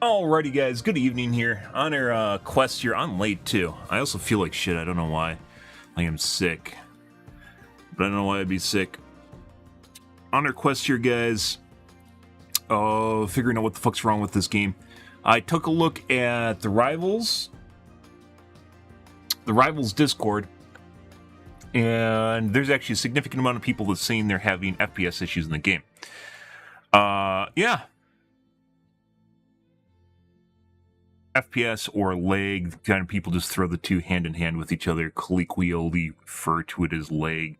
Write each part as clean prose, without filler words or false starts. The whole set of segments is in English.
Alrighty guys, good evening here. On our quest here, I'm late too. I also feel like shit, I don't know why. I am sick. But I don't know why I'd be sick. On our quest here guys, figuring out what the fuck's wrong with this game. I took a look at the Rivals Discord, and there's actually a significant amount of people that's saying they're having FPS issues in the game. Yeah. FPS or lag, kind of people just throw the two hand in hand with each other, colloquially refer to it as lag.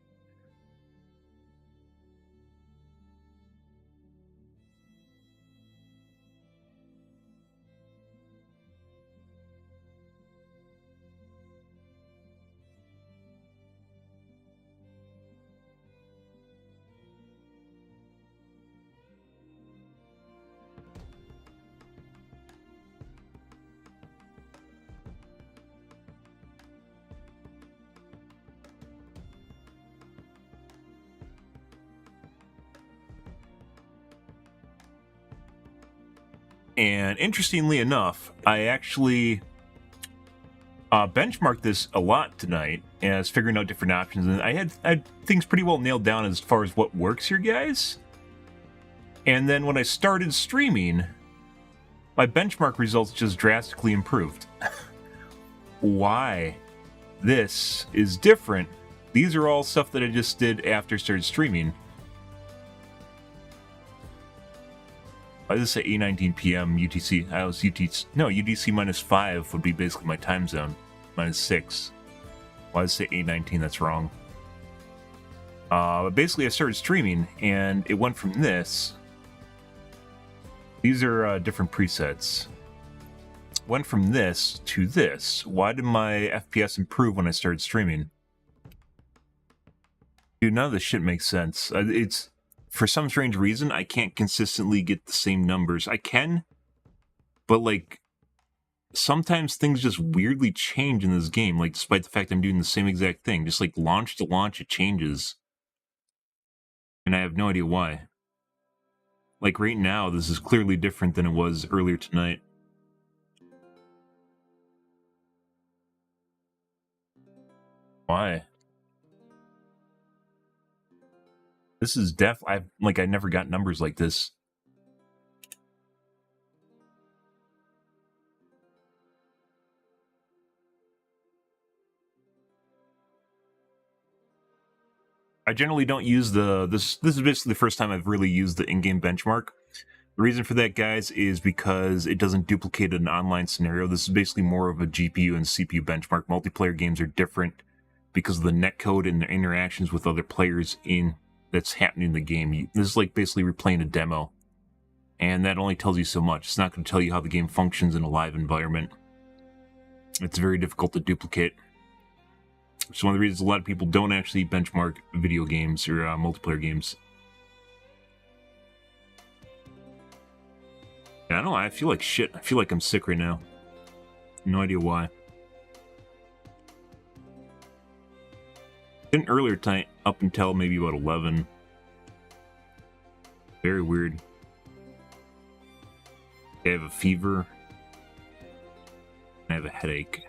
And interestingly enough, I actually benchmarked this a lot tonight as figuring out different options, and I had things pretty well nailed down as far as what works here, guys. And then when I started streaming, my benchmark results just drastically improved. Why this is different, these are all stuff that I just did after I started streaming. I just say 8:19 p.m. UTC. I was UTC. No, UTC -5 would be basically my time zone. -6. Why did I say 8:19? That's wrong. But basically, I started streaming, and it went from this. These are different presets. Went from this to this. Why did my FPS improve when I started streaming? Dude, none of this shit makes sense. It's... For some strange reason, I can't consistently get the same numbers. I can, but like, sometimes things just weirdly change in this game, like despite the fact I'm doing the same exact thing. Just like launch to launch, it changes. And I have no idea why. Like right now, this is clearly different than it was earlier tonight. Why? This is I never got numbers like this. I generally don't use this is basically the first time I've really used the in-game benchmark. The reason for that, guys, is because it doesn't duplicate an online scenario. This is basically more of a GPU and CPU benchmark. Multiplayer games are different because of the netcode and the interactions with other players that's happening in the game. This is like basically replaying a demo, and that only tells you so much. It's not going to tell you how the game functions in a live environment. It's very difficult to duplicate. It's one of the reasons a lot of people don't actually benchmark video games or multiplayer games. Yeah, I don't know, I feel like shit. I feel like I'm sick right now. No idea why. Didn't earlier tonight up until maybe about 11. Very weird. I have a fever. I have a headache.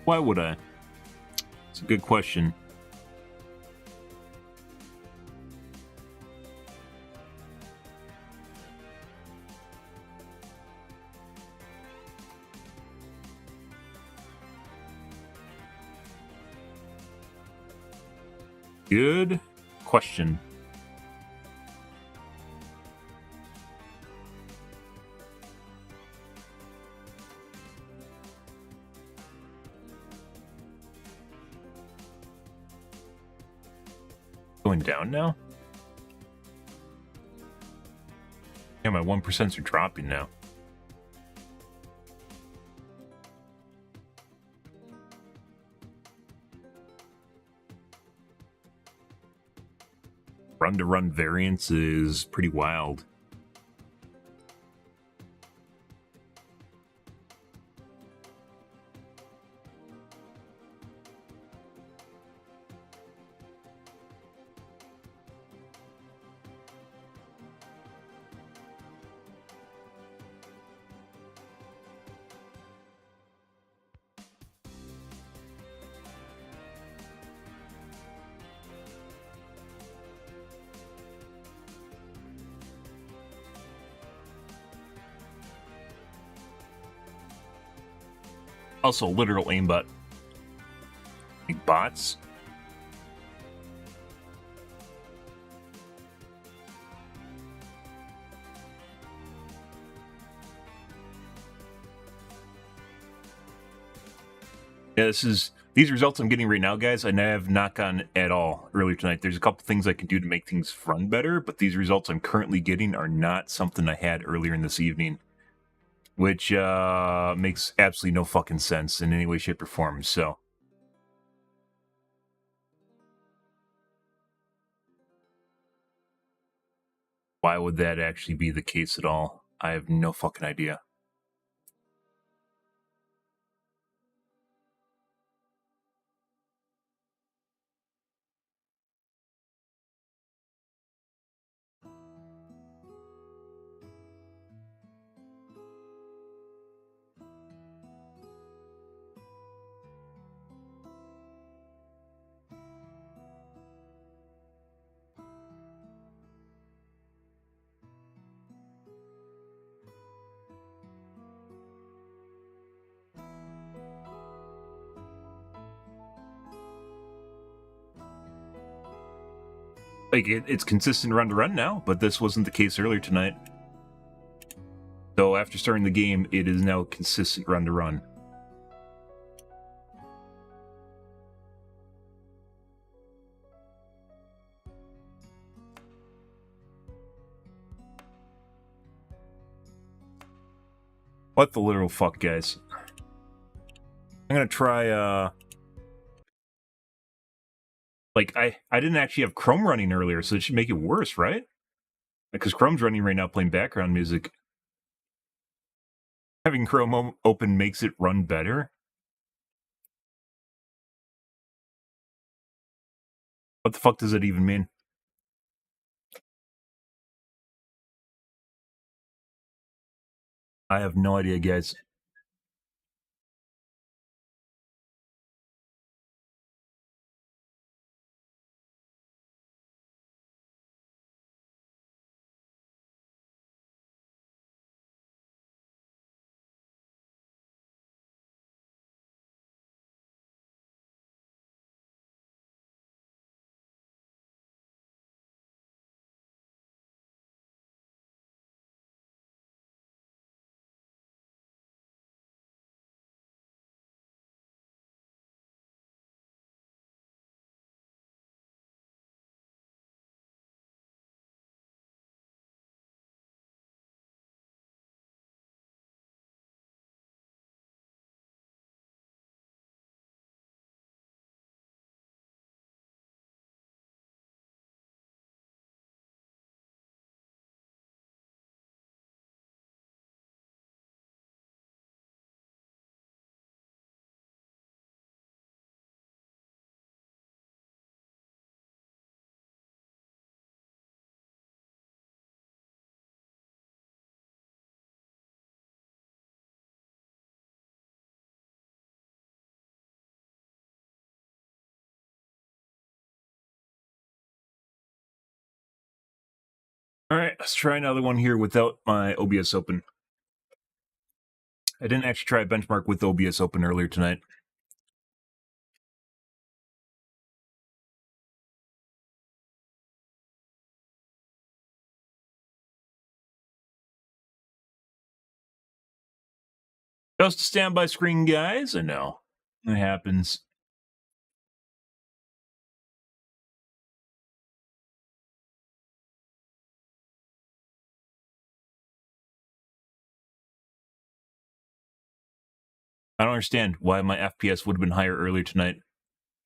Why would I? It's a good question. Good question. Going down now? Yeah, my 1% are dropping now. Run-to-run variance is pretty wild. Also, literal aimbot. Like bots. Yeah, these results I'm getting right now, guys. I have not gotten at all earlier tonight. There's a couple things I can do to make things run better, but these results I'm currently getting are not something I had earlier in this evening, which makes absolutely no fucking sense in any way, shape, or form. So, why would that actually be the case at all? I have no fucking idea. Like, it's consistent run to run now, but this wasn't the case earlier tonight. So after starting the game, it is now consistent run to run. What the literal fuck, guys? I'm gonna try, like, I didn't actually have Chrome running earlier, so it should make it worse, right? Because Chrome's running right now playing background music. Having Chrome open makes it run better? What the fuck does that even mean? I have no idea, guys. Alright, let's try another one here without my OBS open. I didn't actually try a benchmark with OBS open earlier tonight. Just a standby screen, guys. I know. It happens. I don't understand why my FPS would have been higher earlier tonight.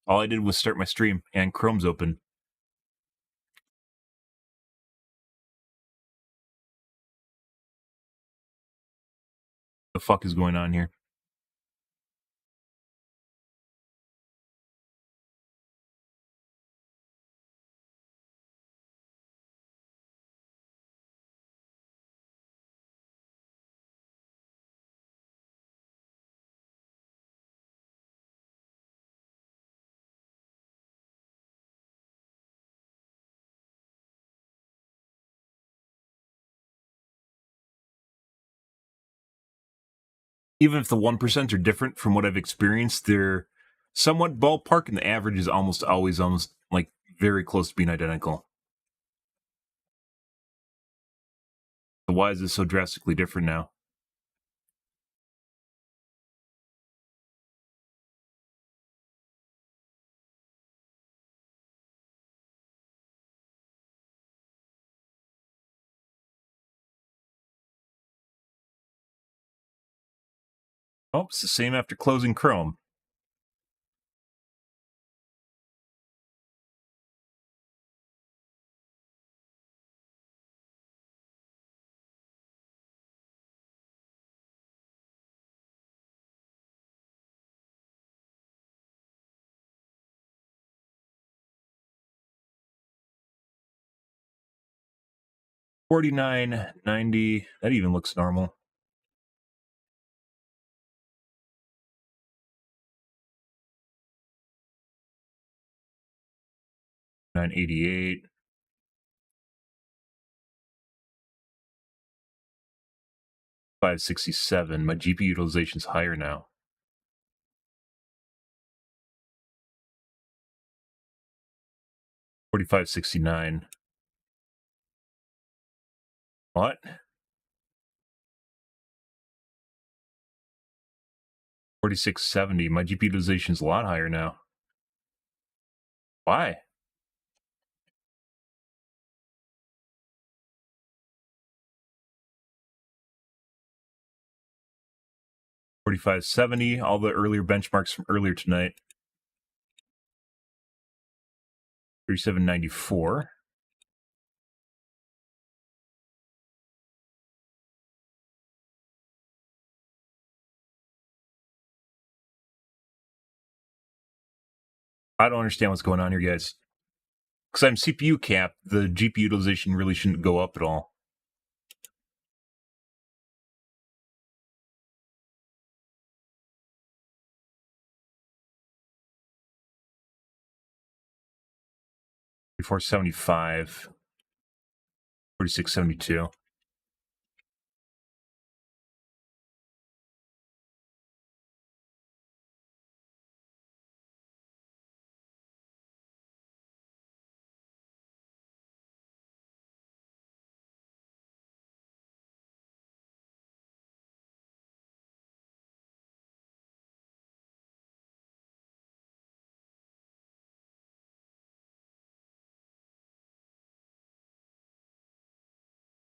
All I did was start my stream and Chrome's open. The fuck is going on here? Even if the 1% are different from what I've experienced, they're somewhat ballpark, and the average is almost always like very close to being identical. So why is this so drastically different now? Oh, it's the same after closing Chrome. $49.90. That even looks normal. $9.88. $5.67. My GPU utilization's higher now. $45.69. What? $46.70. My GPU utilization's a lot higher now. Why? $45.70. All the earlier benchmarks from earlier tonight. $37.94. I don't understand what's going on here, guys. Because I'm CPU capped, the GPU utilization really shouldn't go up at all. $44.75. $46.72.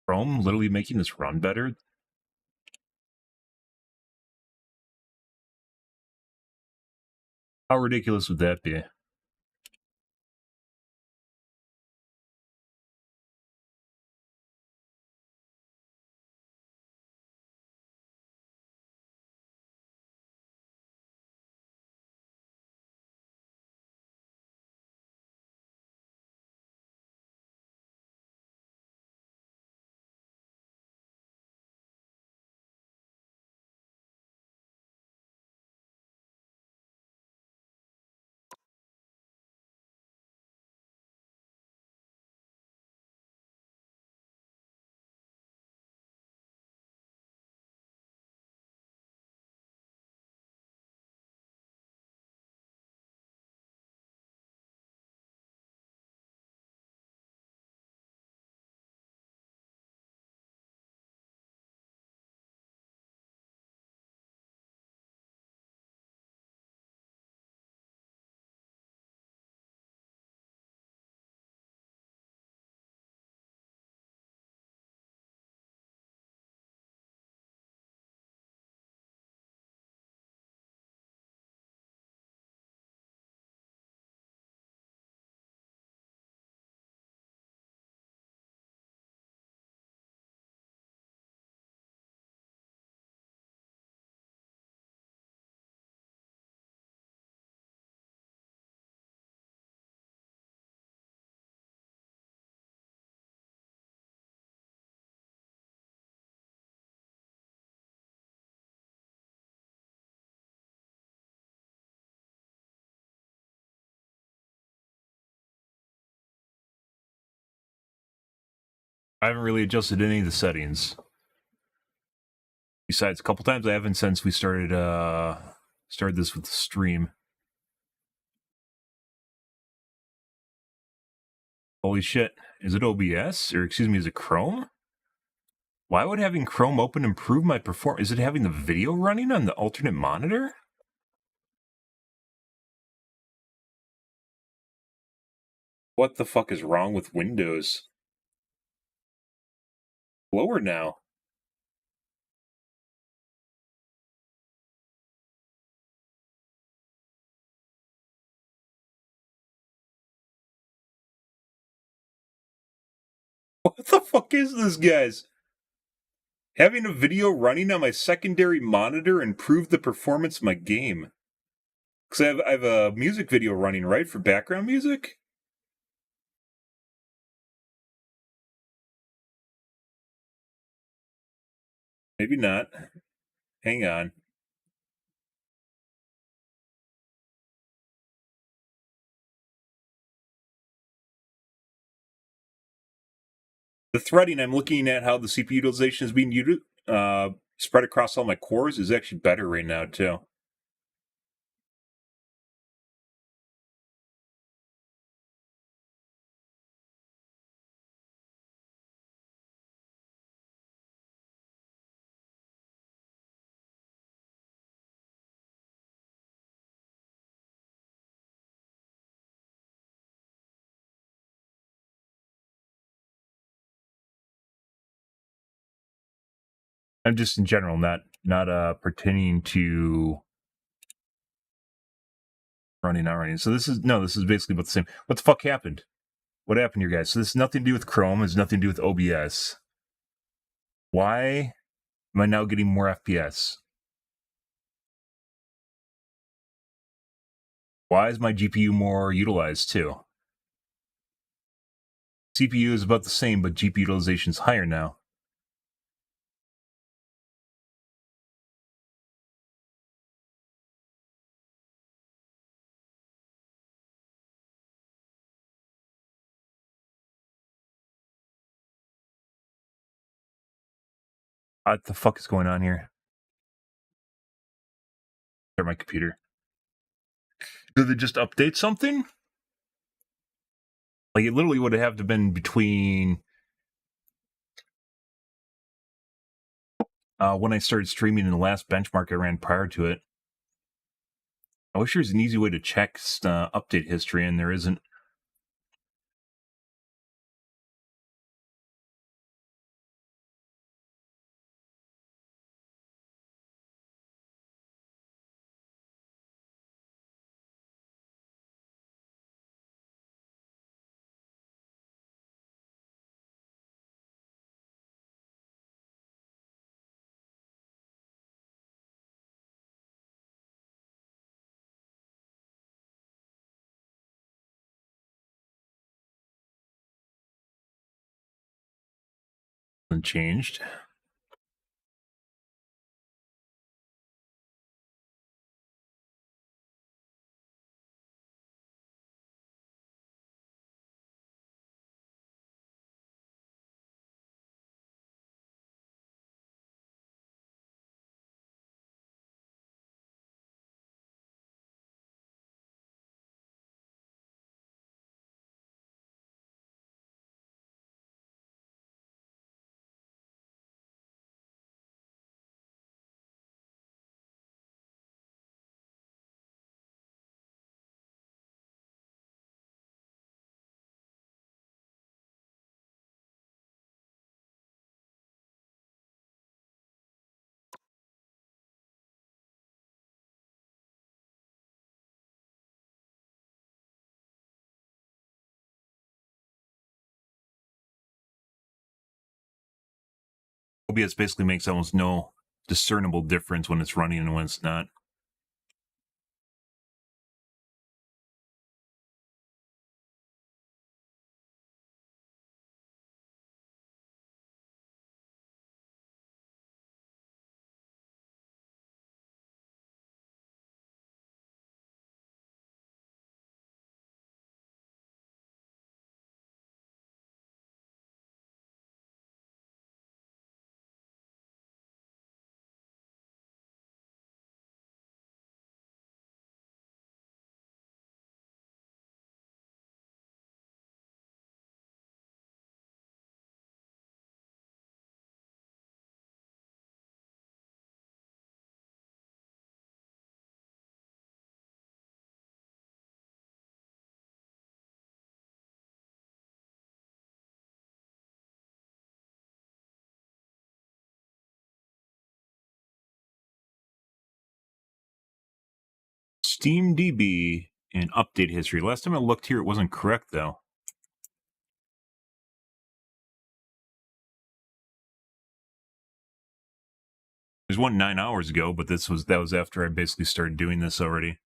Chrome literally making this run better? How ridiculous would that be? I haven't really adjusted any of the settings. Besides, a couple times I haven't since we started this with the stream. Holy shit. Is it OBS? Or excuse me, is it Chrome? Why would having Chrome open improve my performance? Is it having the video running on the alternate monitor? What the fuck is wrong with Windows? Lower now. What the fuck is this, guys? Having a video running on my secondary monitor improved the performance of my game. Because I have a music video running, right, for background music? Maybe not. Hang on. The threading, I'm looking at how the CPU utilization is being spread across all my cores is actually better right now, too. I'm just in general not pertaining to running. So this is basically about the same. What the fuck happened? What happened here, guys? So this has nothing to do with Chrome. It's nothing to do with OBS. Why am I now getting more FPS? Why is my GPU more utilized too? CPU is about the same, but GPU utilization is higher now. What the fuck is going on here? Start my computer. Did they just update something? Like, it literally would have to been between when I started streaming and the last benchmark I ran prior to it. I wish there was an easy way to check update history, and there isn't. Changed. OBS basically makes almost no discernible difference when it's running and when it's not. SteamDB and update history. Last time I looked here, it wasn't correct though. There's one 9 hours ago, but that was after I basically started doing this already.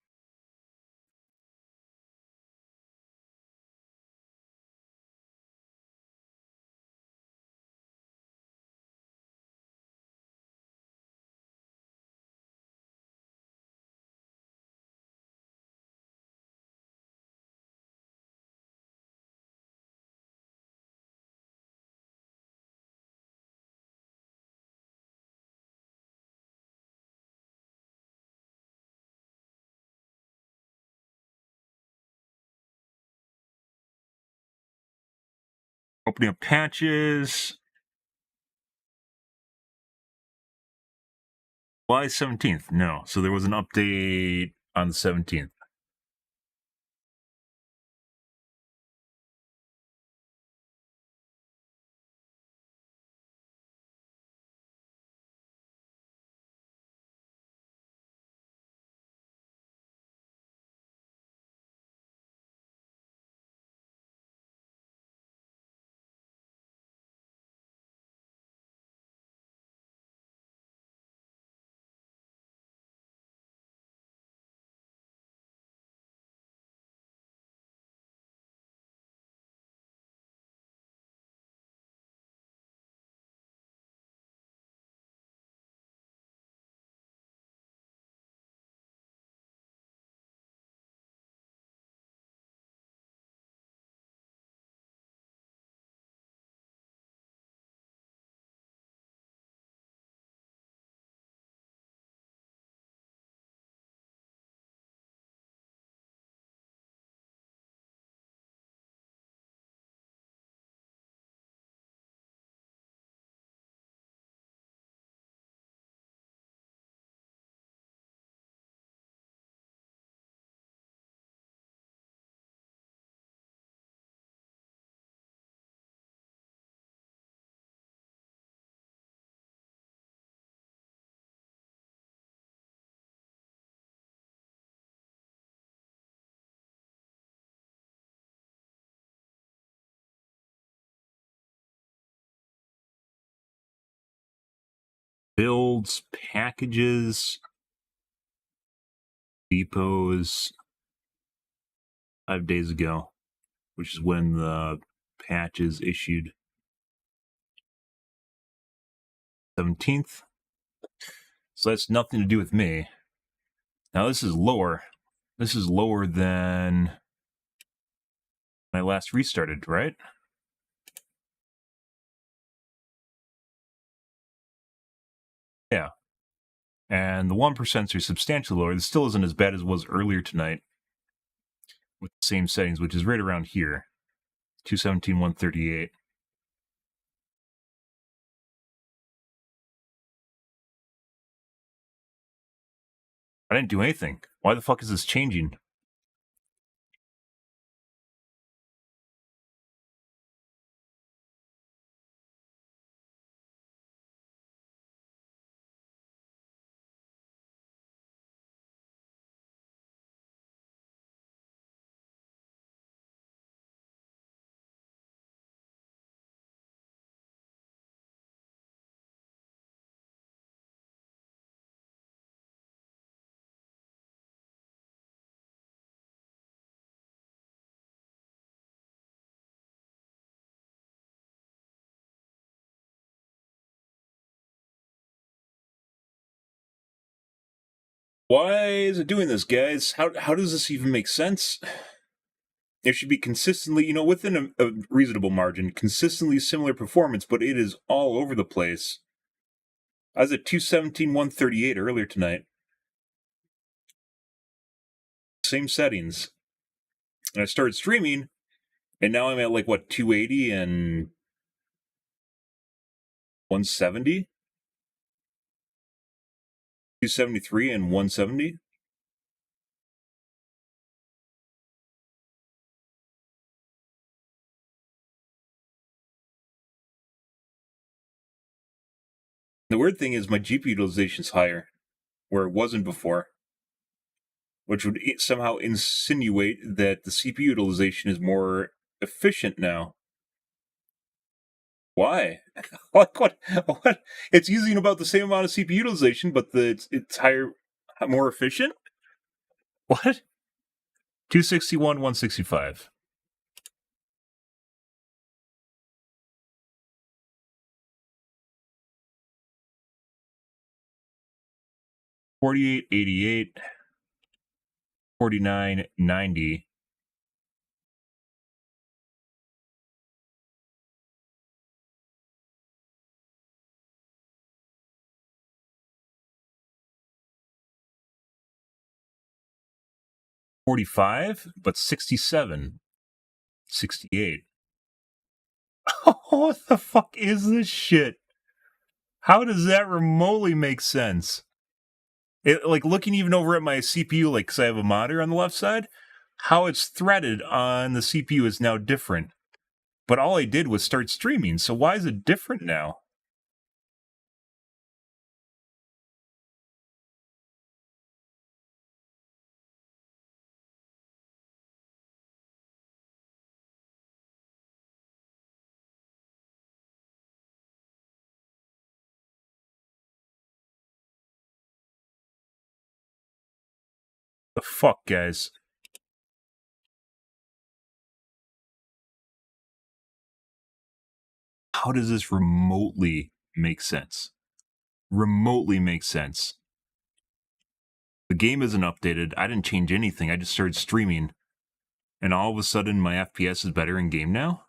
Opening up patches. July 17th. No. So there was an update on the 17th. Builds, packages, depots 5 days ago, which is when the patch is issued. 17th. So that's nothing to do with me. Now this is lower. This is lower than when I last restarted, right? Yeah. And the 1% are substantially lower. This still isn't as bad as it was earlier tonight with the same settings, which is right around here. 217, 138. I didn't do anything. Why the fuck is this changing? Why is it doing this, guys? How does this even make sense? There should be consistently, within a reasonable margin, consistently similar performance, but it is all over the place. I was at 217, 138 earlier tonight. Same settings. And I started streaming, and now I'm at 280 and 170? 273 and 170? The weird thing is my GPU utilization is higher, where it wasn't before. which would somehow insinuate that the CPU utilization is more efficient now. Why? Like what? What? It's using about the same amount of CPU utilization, but it's higher, more efficient. What? 261, 165. 48, 88, 49, 90. $45, but 67, 68. What the fuck is this shit? How does that remotely make sense? Like looking even over at my CPU, like because I have a monitor on the left side, how it's threaded on the CPU is now different. But all I did was start streaming, so why is it different now? The fuck, guys? How does this remotely make sense? Remotely make sense. The game isn't updated. I didn't change anything. I just started streaming. And all of a sudden, my FPS is better in game now?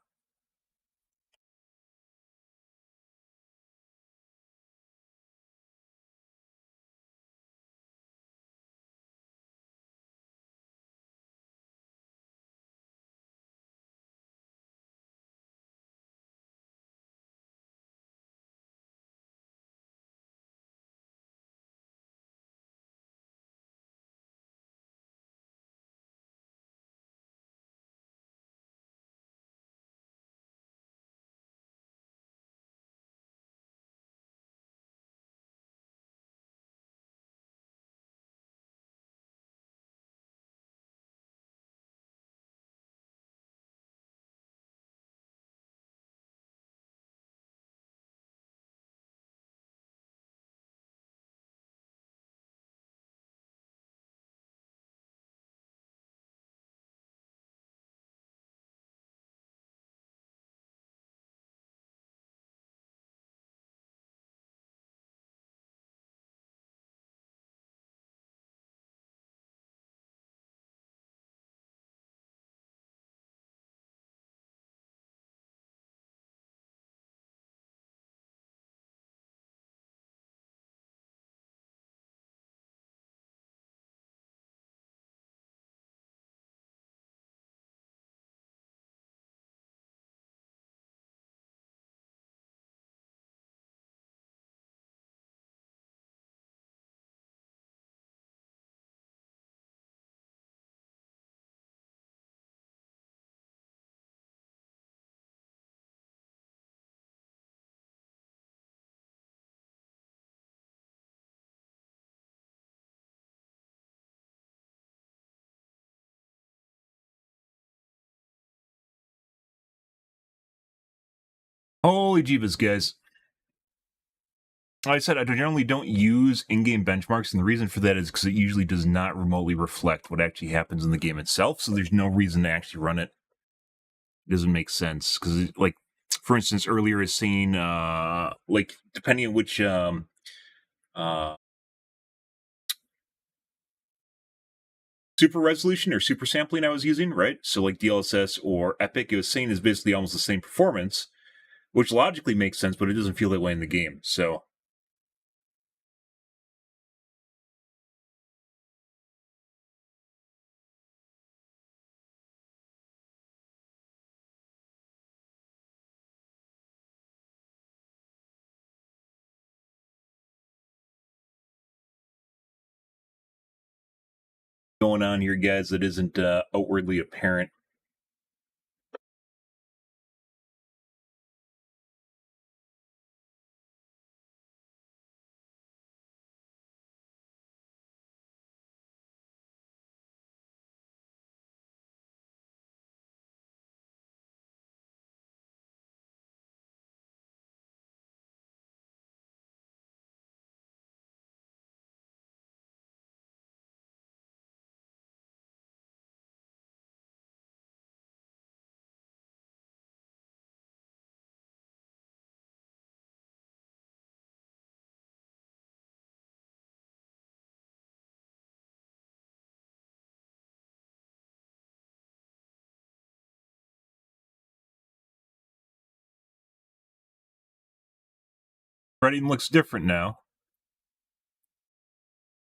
Holy jeebus, guys. Like I said, I generally don't use in-game benchmarks, and the reason for that is because it usually does not remotely reflect what actually happens in the game itself, so there's no reason to actually run it. It doesn't make sense, because, like, for instance, earlier I was saying, like, depending on which, uh, super resolution or super sampling I was using, right? So, like, DLSS or Epic, it was saying is basically almost the same performance, which logically makes sense, but it doesn't feel that way in the game, so... going on here, guys, that isn't outwardly apparent. Writing looks different now.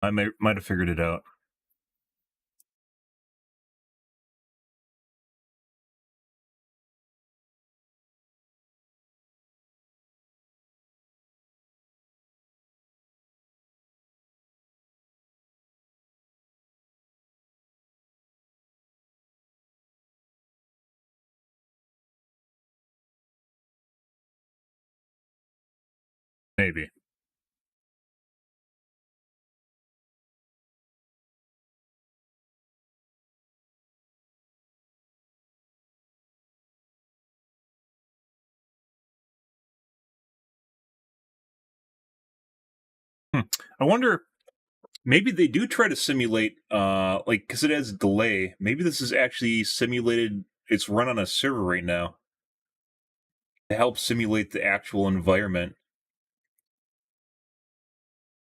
I might have figured it out. Maybe. I wonder, maybe they do try to simulate, like, because it has a delay. Maybe this is actually simulated. It's run on a server right now to help simulate the actual environment.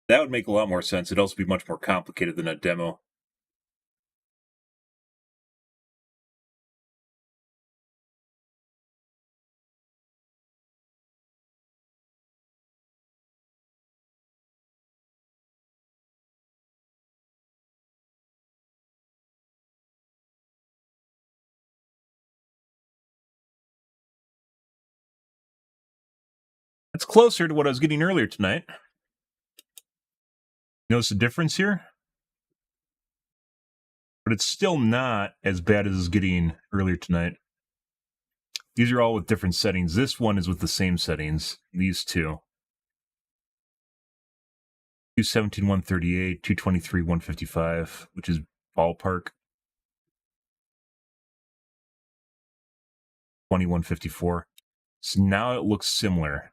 That would make a lot more sense. It'd also be much more complicated than a demo. It's closer to what I was getting earlier tonight. Notice the difference here? But it's still not as bad as I was getting earlier tonight. These are all with different settings. This one is with the same settings. These two. 217, 138, 223, 155, which is ballpark. 2154. So now it looks similar.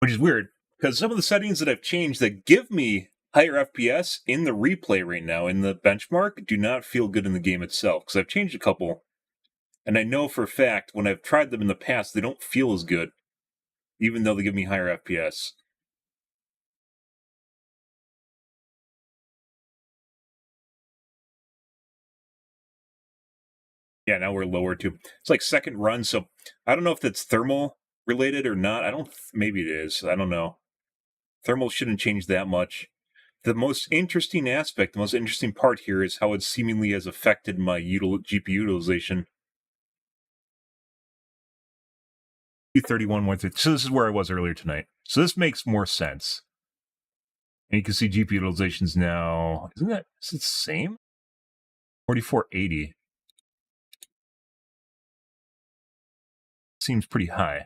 Which is weird, because some of the settings that I've changed that give me higher FPS in the replay right now, in the benchmark, do not feel good in the game itself. Because I've changed a couple, and I know for a fact when I've tried them in the past, they don't feel as good, even though they give me higher FPS. Yeah, now we're lower too. It's like second run, so I don't know if that's thermal related or not. I don't. Maybe it is. I don't know. Thermal shouldn't change that much. The most interesting aspect, the most interesting part here is how it seemingly has affected my GPU utilization. 231, 130. So this is where I was earlier tonight. So this makes more sense. And you can see GPU utilization's now, is it the same? 4480. Seems pretty high.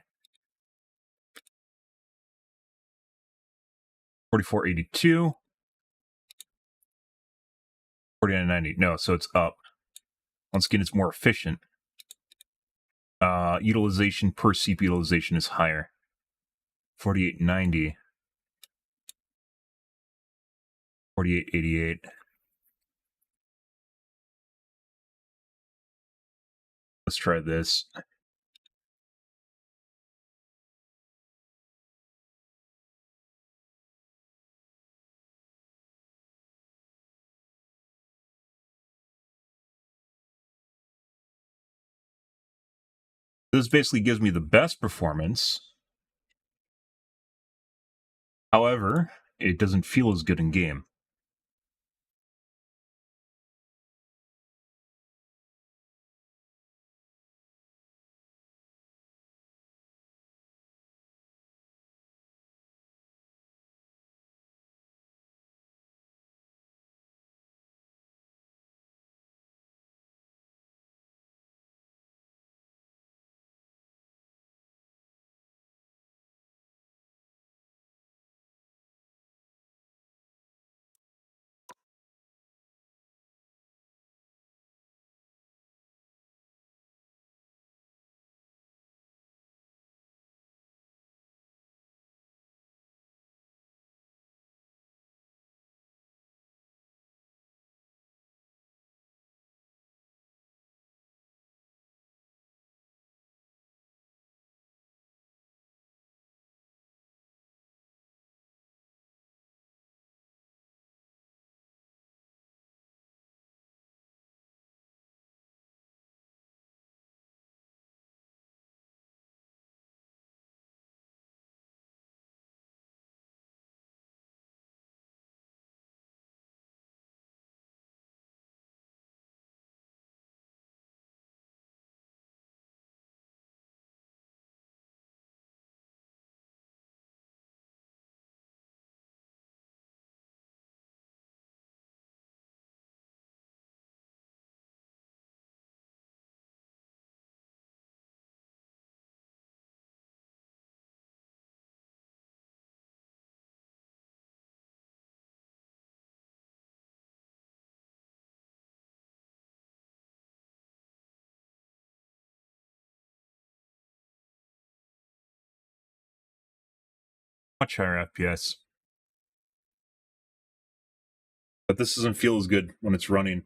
4482. 4990. No, so it's up. Once again, it's more efficient. Utilization per CPU utilization is higher. 4890. 4888. Let's try this. This basically gives me the best performance. However, it doesn't feel as good in game. Much higher FPS. But this doesn't feel as good when it's running.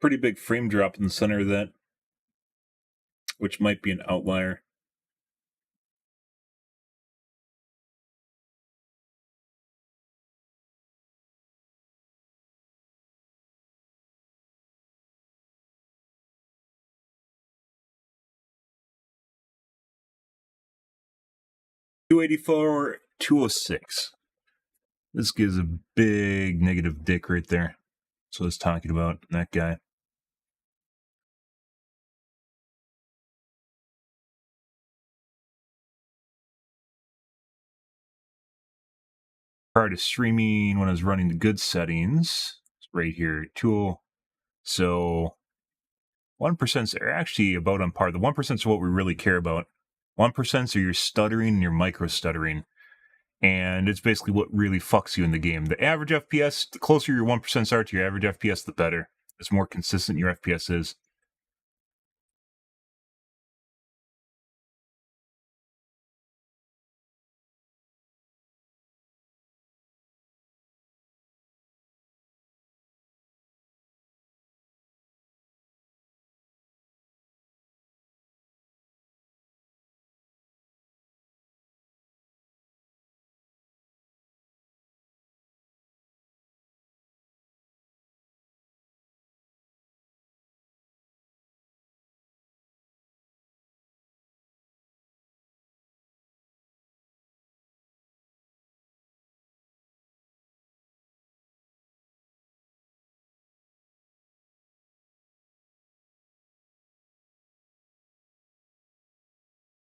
Pretty big frame drop in the center of that, which might be an outlier. .284, 206. This gives a big negative dick right there. So I was talking about that guy. Prior to streaming, when I was running the good settings, right here, tool. So 1% are actually about on par. The 1% is what we really care about. 1% are your stuttering and your micro stuttering. And it's basically what really fucks you in the game. The average FPS, the closer your 1% are to your average FPS, the better. It's more consistent your FPS is.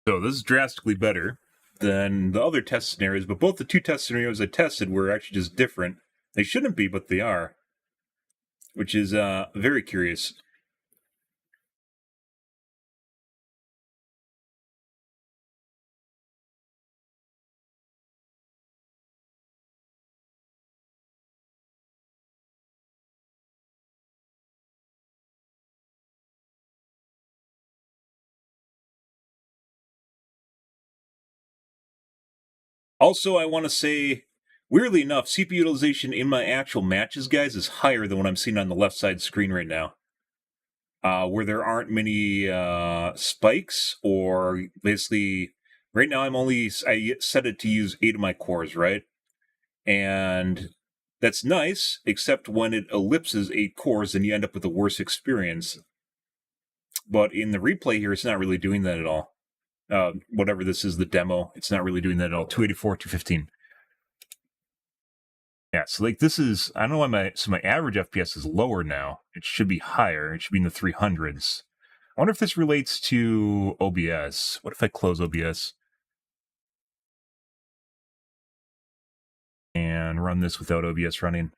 So this is drastically better than the other test scenarios, but both the two test scenarios I tested were actually just different. They shouldn't be, but they are, which is very curious. Also, I want to say, weirdly enough, CPU utilization in my actual matches, guys, is higher than what I'm seeing on the left side screen right now. Where there aren't many spikes, or basically, right now I set it to use 8 of my cores, right? And that's nice, except when it ellipses 8 cores, then you end up with a worse experience. But in the replay here, it's not really doing that at all. Whatever this is, the demo, it's not really doing that at all. 284, 215. Yeah, so like this is, I don't know why my average FPS is lower now. It should be higher. It should be in the 300s. I wonder if this relates to OBS. What if I close OBS and run this without OBS running?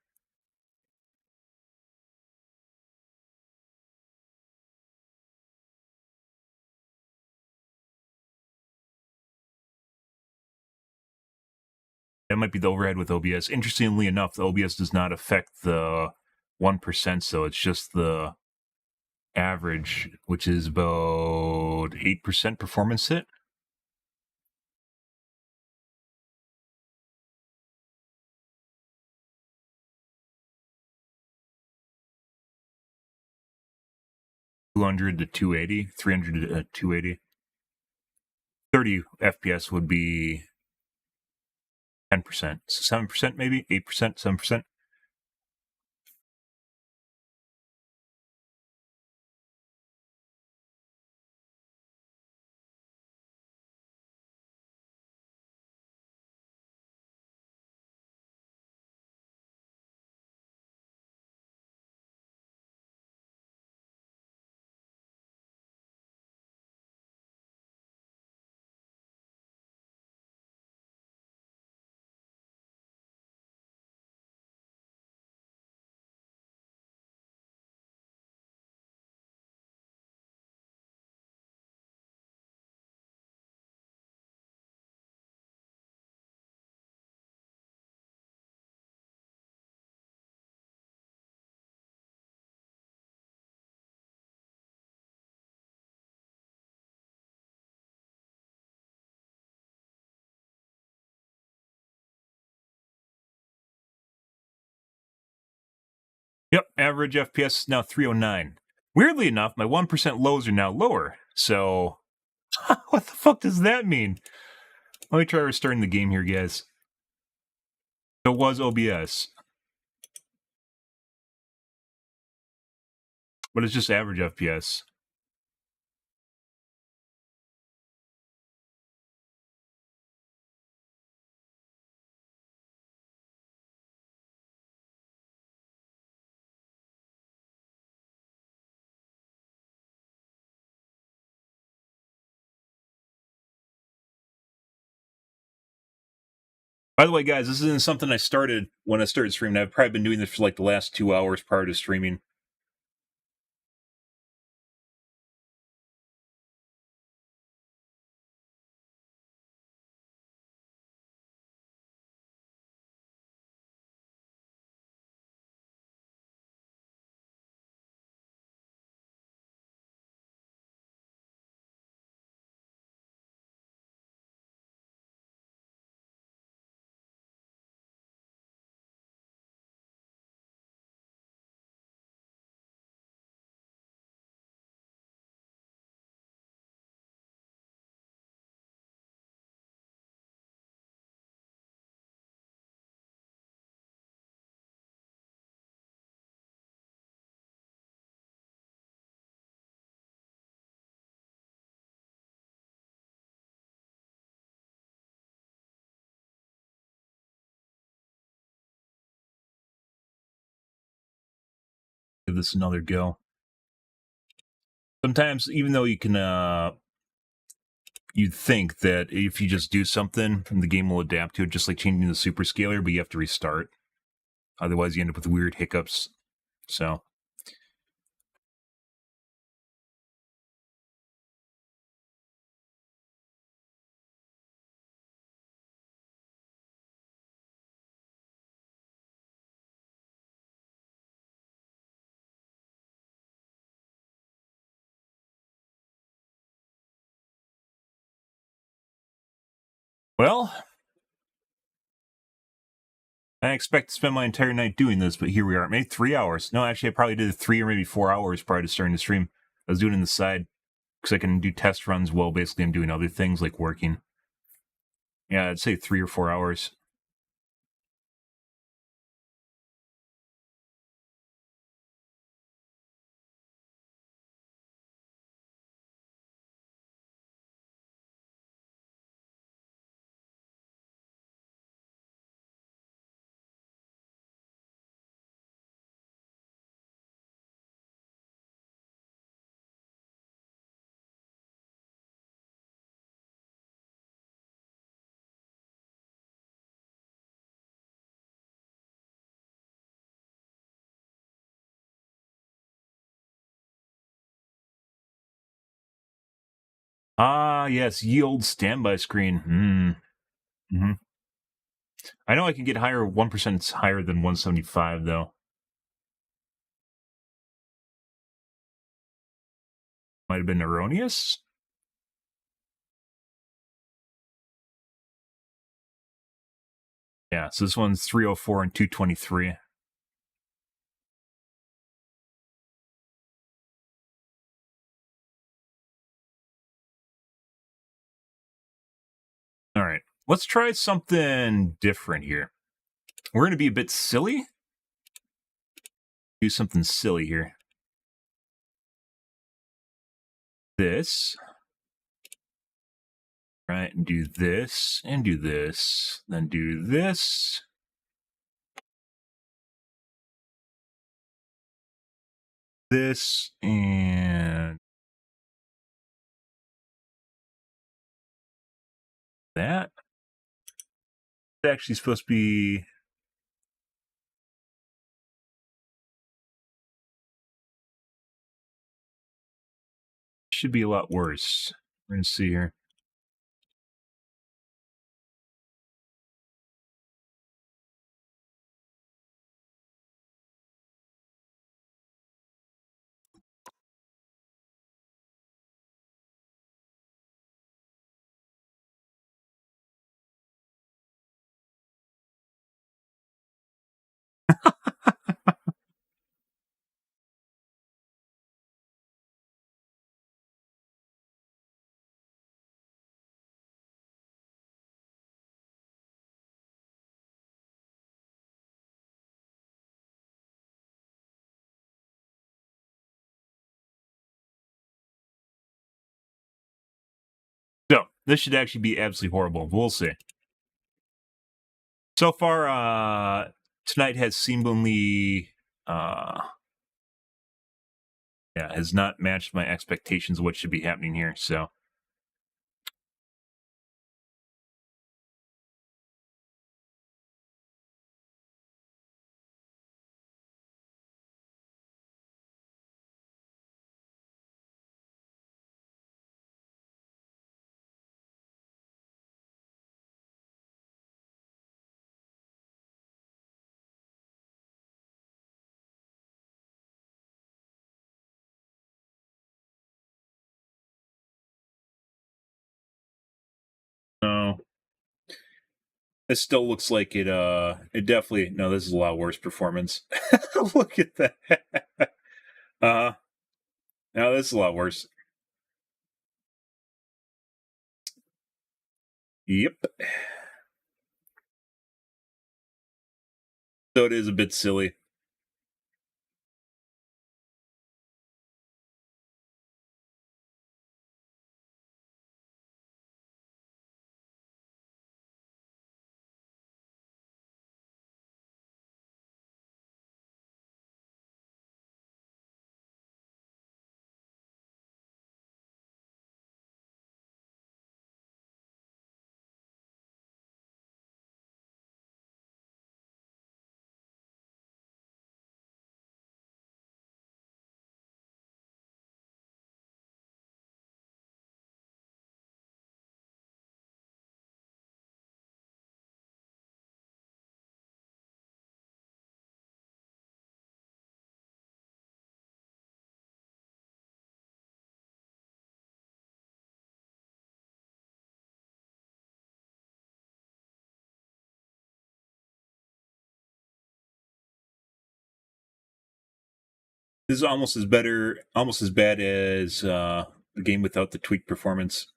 That might be the overhead with OBS. Interestingly enough, the OBS does not affect the 1%, so it's just the average, which is about 8% performance hit. $200 to $280, $300 to $280. 30 FPS would be 10%, 7% maybe, 8%, 7%. Yep, average FPS is now 309. Weirdly enough, my 1% lows are now lower. So, what the fuck does that mean? Let me try restarting the game here, guys. So it was OBS. But it's just average FPS. By the way, guys, this isn't something I started when I started streaming. I've probably been doing this for like the last 2 hours prior to streaming. Give this another go. Sometimes, even though you can, you'd think that if you just do something, the game will adapt to it, just like changing the super scaler, but you have to restart. Otherwise, you end up with weird hiccups. So, well, I expect to spend my entire night doing this, but here we are. Maybe 3 hours. No, actually, I probably did 3 or maybe 4 hours prior to starting the stream. I was doing it on the side because I can do test runs while basically I'm doing other things like working. Yeah, I'd say 3 or 4 hours. Ah, yes, ye old standby screen. Mm-hmm. I know I can get higher, 1% higher than 175, though. Might have been erroneous. Yeah, so this one's 304 and 223. let's try something different here. We're going to be a bit silly. Do something silly here. This. Right, and do this, and do this. Then do this. This, and that. It's actually supposed to be... should be a lot worse. We're going to see here. So, this should actually be absolutely horrible. We'll see. So far, tonight has seemingly... has not matched my expectations of what should be happening here, so... No. This still looks like it definitely... no, this is a lot worse performance. Look at that. No, this is a lot worse. Yep. So it is a bit silly. This is almost as bad as the game without the tweak performance.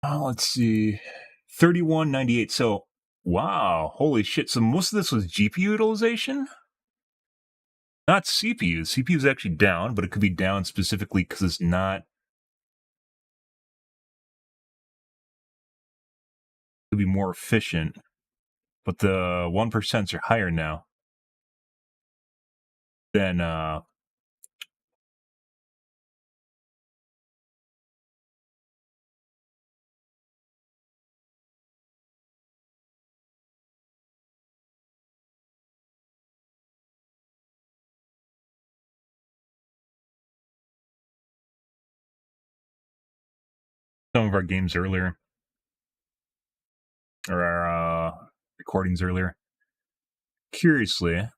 Let's see. 3198. So, wow, holy shit. So most of this was GPU utilization? Not CPU. CPU is actually down, but it could be down specifically because it's not... could be more efficient. But the 1% are higher now than some of our games earlier, or our recordings earlier. Curiously,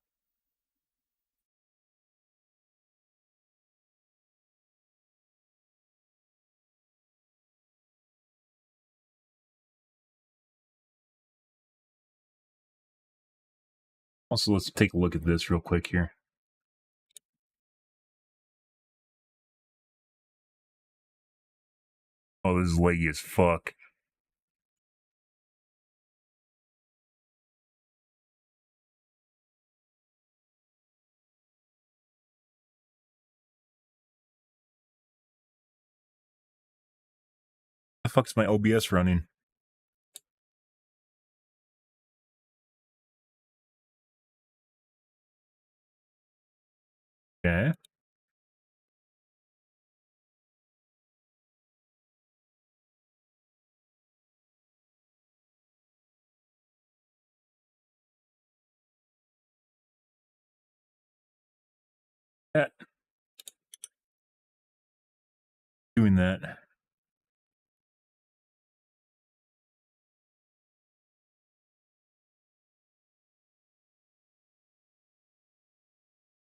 also, let's take a look at this real quick here. Oh, this is laggy as fuck. The fuck's my OBS running? Okay. That. Doing that.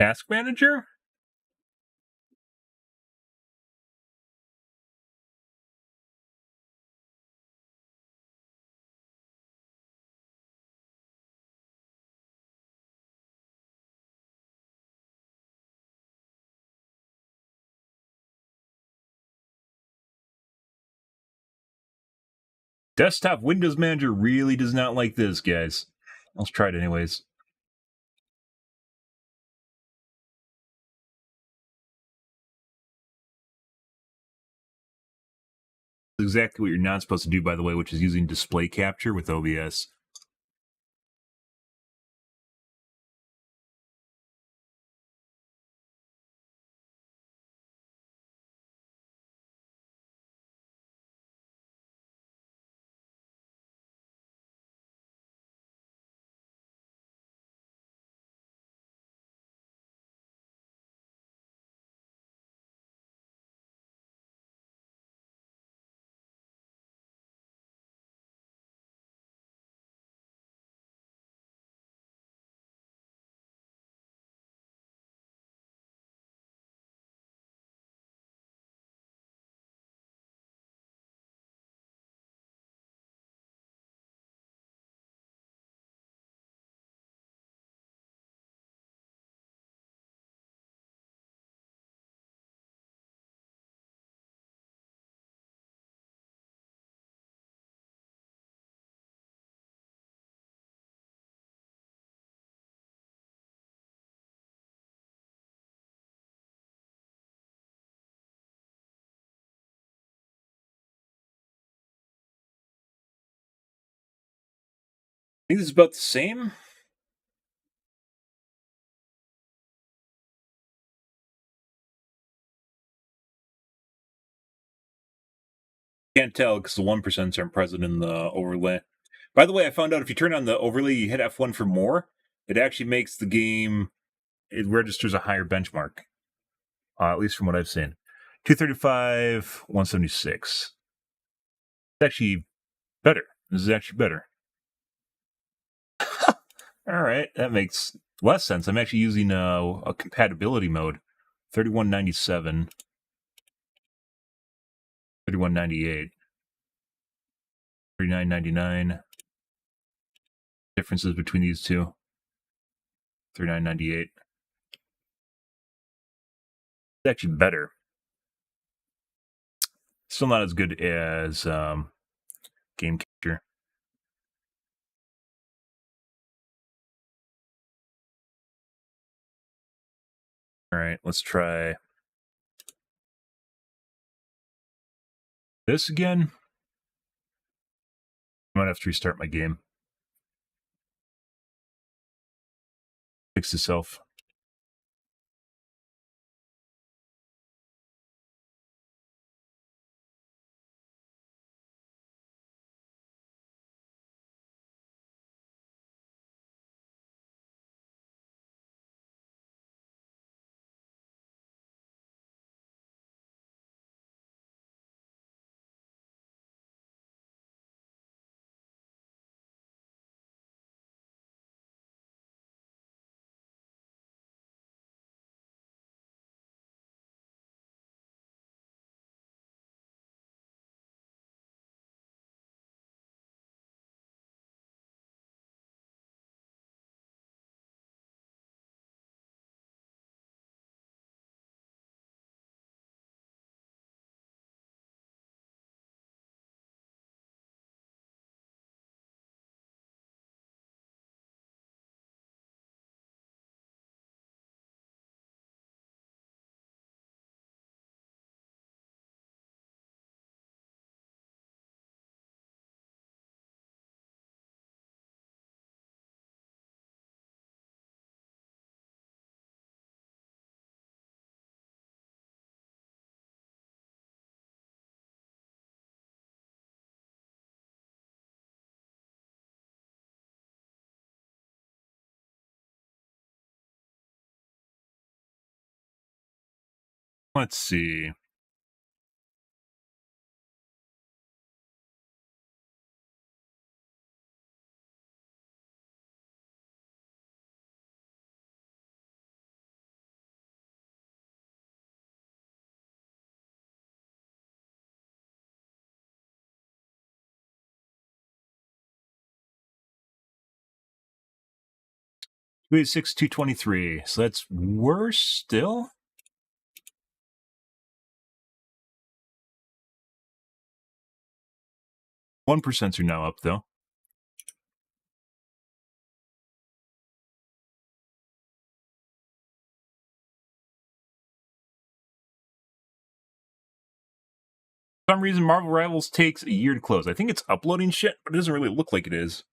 Task manager? Desktop Windows Manager really does not like this, guys. Let's try it anyways. Exactly what you're not supposed to do, by the way, which is using display capture with OBS. I think this is about the same. Can't tell because the 1% aren't present in the overlay. By the way, I found out if you turn on the overlay, you hit F1 for more, it actually makes the game, it registers a higher benchmark. At least from what I've seen. 235, 176. It's actually better. This is actually better. All right, that makes less sense. I'm actually using a compatibility mode. 3197, 3198, 3999. Differences between these two. 3998. It's actually better. Still not as good as Game Capture. All right, let's try this again. I might have to restart my game. Fix itself. Let's see. We 223, so that's worse still. 1% are now up though. For some reason, Marvel Rivals takes a year to close. I think it's uploading shit, but it doesn't really look like it is.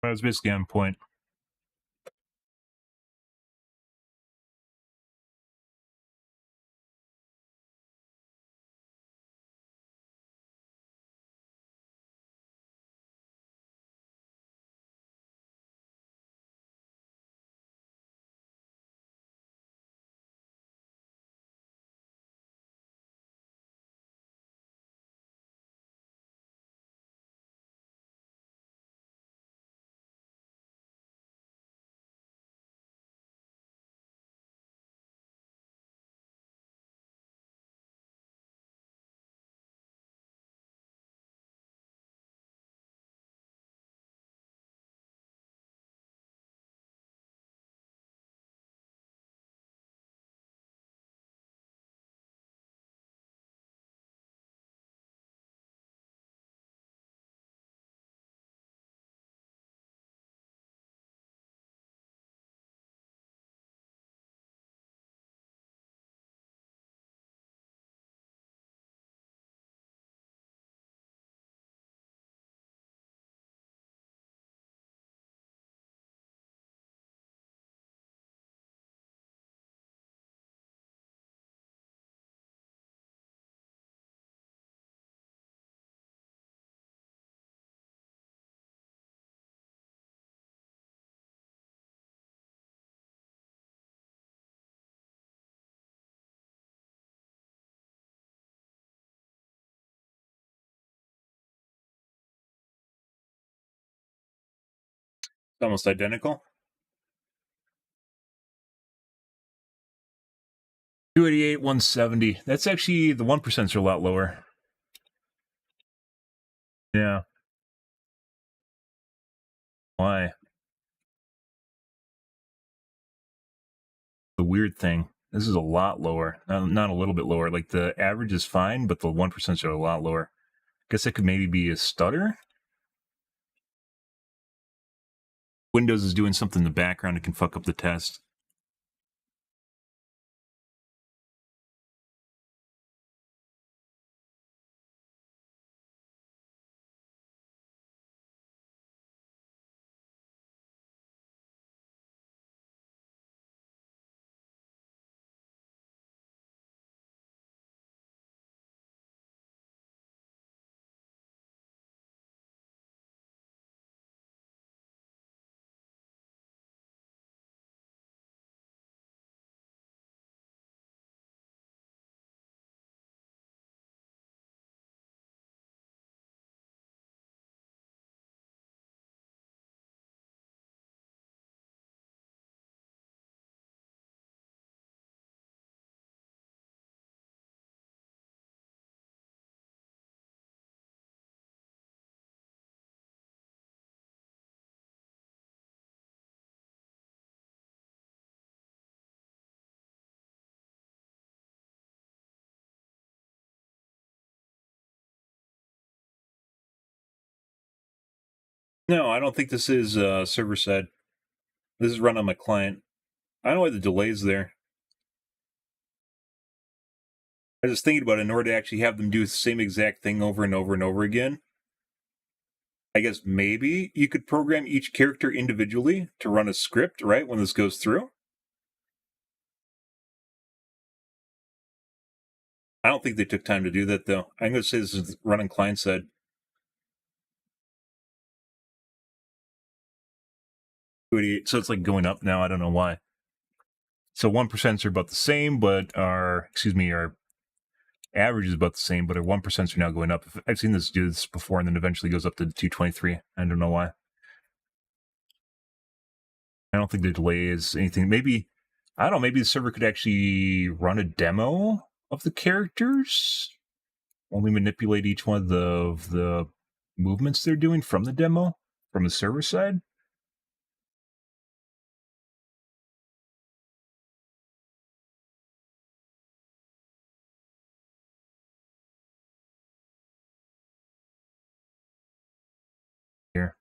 I was basically on point. Almost identical. 288, 170. That's actually, the 1% are a lot lower. Yeah. Why? The weird thing. This is a lot lower. Not a little bit lower. Like the average is fine, but the 1% are a lot lower. Guess it could maybe be a stutter. Windows is doing something in the background, it can fuck up the test. No, I don't think this is server side. This is run on my client. I don't know why the delay's there. I was just thinking about it, in order to actually have them do the same exact thing over and over and over again. I guess maybe you could program each character individually to run a script, right, when this goes through. I don't think they took time to do that, though. I'm going to say this is running client side. So it's like going up now. I don't know why. So 1% are about the same, but our average is about the same, but our 1% are now going up. I've seen this do this before, and then eventually goes up to 223. I don't know why. I don't think the delay is anything. Maybe, I don't know, maybe the server could actually run a demo of the characters, only manipulate each one of the movements they're doing from the demo, from the server side. Here.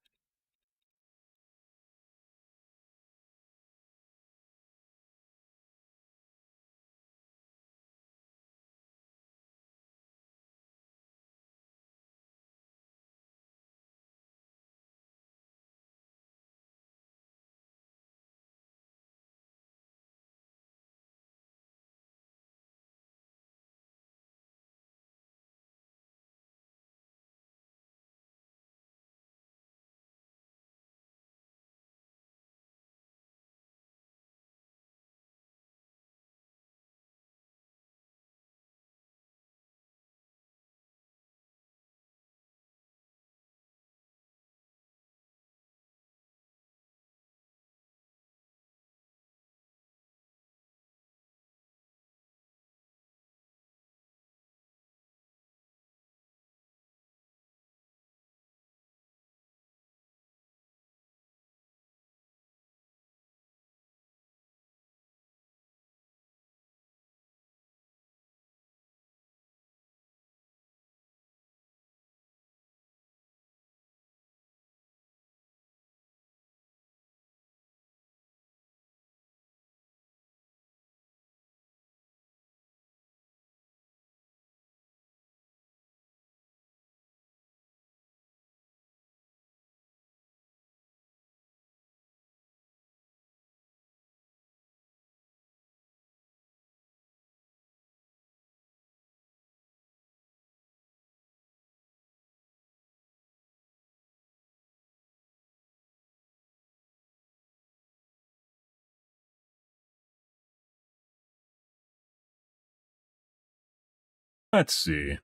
Let's see.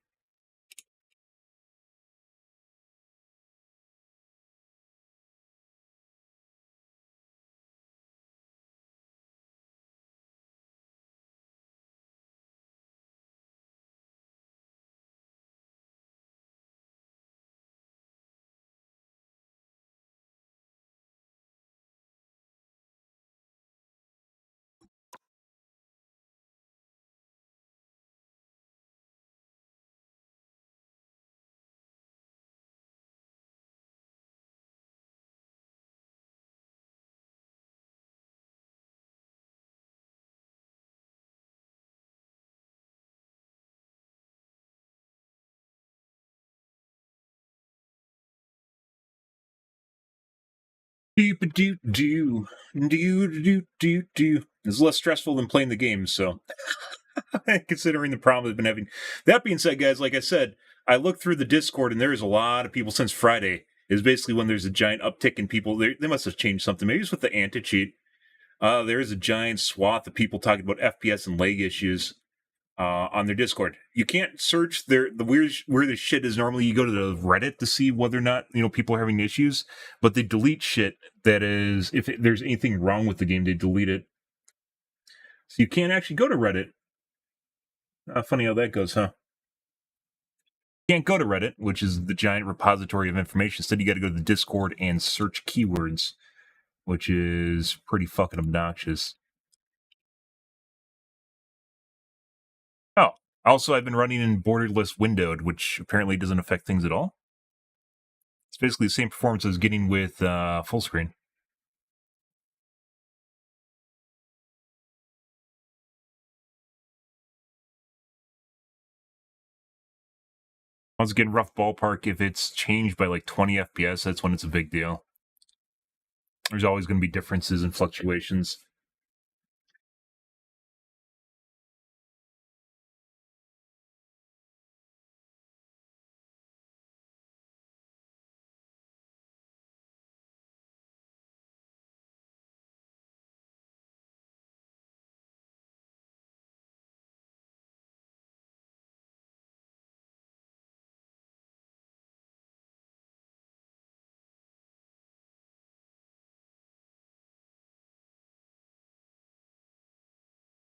Do. It's less stressful than playing the game, so considering the problem I've been having. That being said, guys, like I said, I looked through the Discord and there's a lot of people since Friday. Is basically when there's a giant uptick in people. They must have changed something. Maybe it's with the anti-cheat. There is a giant swath of people talking about FPS and lag issues on their Discord. You can't search the weird where the shit is. Normally, you go to the Reddit to see whether or not people are having issues, but they delete shit that is if there's anything wrong with the game, they delete it. So you can't actually go to Reddit. Funny how that goes, huh? Can't go to Reddit, which is the giant repository of information. Instead, you got to go to the Discord and search keywords, which is pretty fucking obnoxious. Oh, also, I've been running in borderless windowed, which apparently doesn't affect things at all. It's basically the same performance as getting with full screen. Once again, rough ballpark, if it's changed by like 20 FPS, that's when it's a big deal. There's always going to be differences and fluctuations.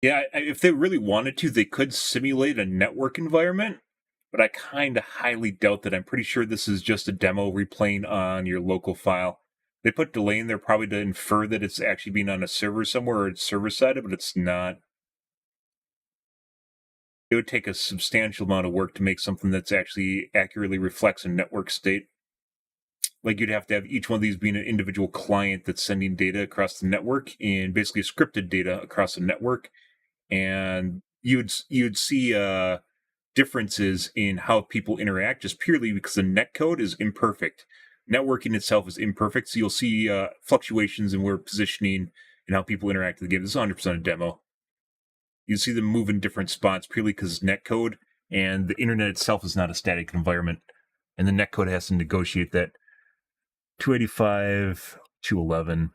Yeah, if they really wanted to, they could simulate a network environment, but I kind of highly doubt that. I'm pretty sure this is just a demo replaying on your local file. They put delay in there probably to infer that it's actually being on a server somewhere or it's server sided, but it's not. It would take a substantial amount of work to make something that's actually accurately reflects a network state. Like you'd have to have each one of these being an individual client that's sending data across the network and basically scripted data across the network. And you'd see differences in how people interact just purely because the netcode is imperfect. Networking itself is imperfect, so you'll see fluctuations in where positioning and how people interact with the game. This is 100% a demo. You see them move in different spots purely because it's netcode, and the internet itself is not a static environment, and the netcode has to negotiate that. 285 to 11.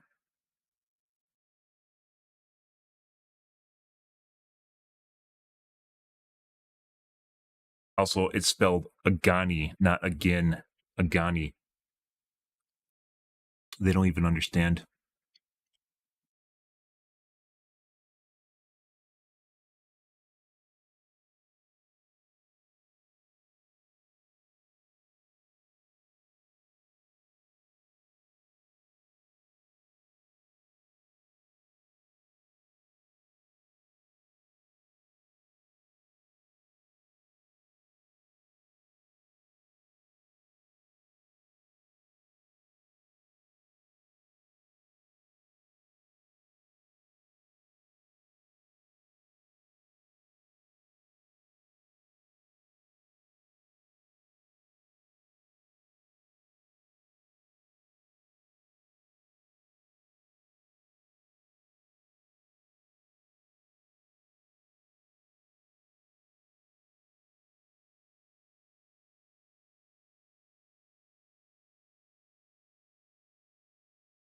Also, it's spelled Agani, not again. Agani. They don't even understand.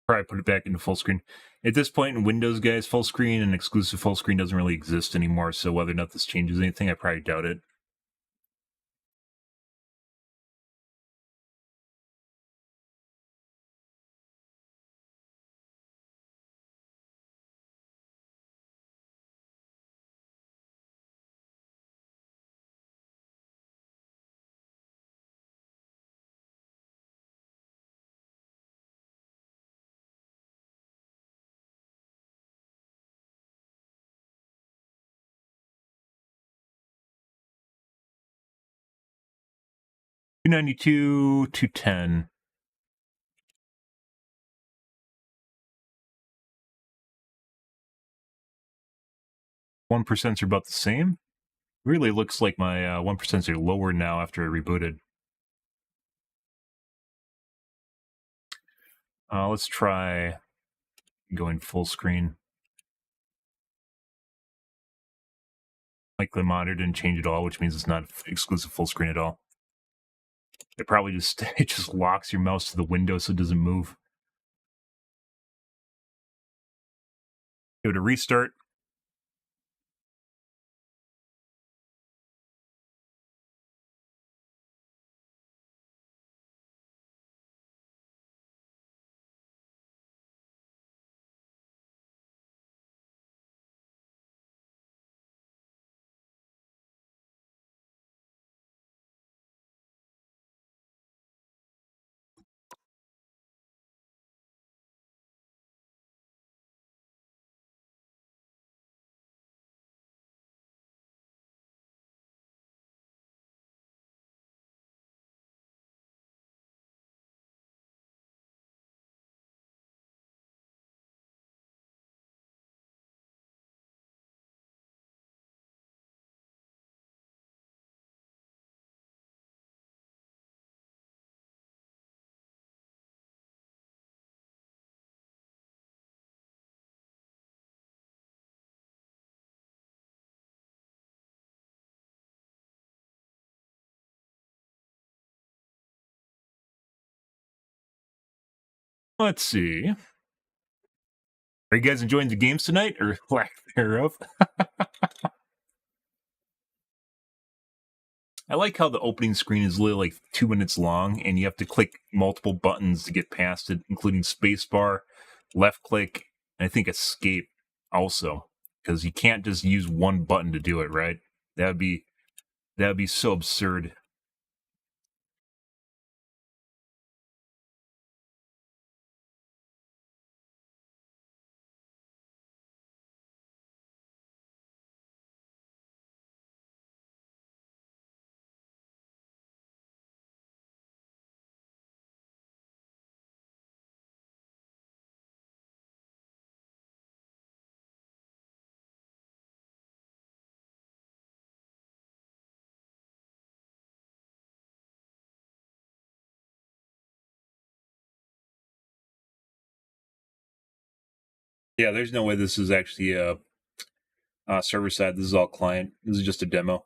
Probably put it back into full screen. At this point in Windows, guys, full screen and exclusive full screen doesn't really exist anymore. So whether or not this changes anything, I probably doubt it. $292 to 10. 1% are about the same. Really looks like my 1% are lower now after I rebooted. Let's try going full screen. Likely monitor didn't change at all, which means it's not exclusive full screen at all. It probably just it just locks your mouse to the window so it doesn't move. Give it a restart. Let's see. Are you guys enjoying the games tonight, or lack thereof? I like how the opening screen is literally like 2 minutes long, and you have to click multiple buttons to get past it, including spacebar, left click, and I think escape also, because you can't just use one button to do it, right? That'd be so absurd. Yeah, there's no way this is actually a server side. This is all client. This is just a demo.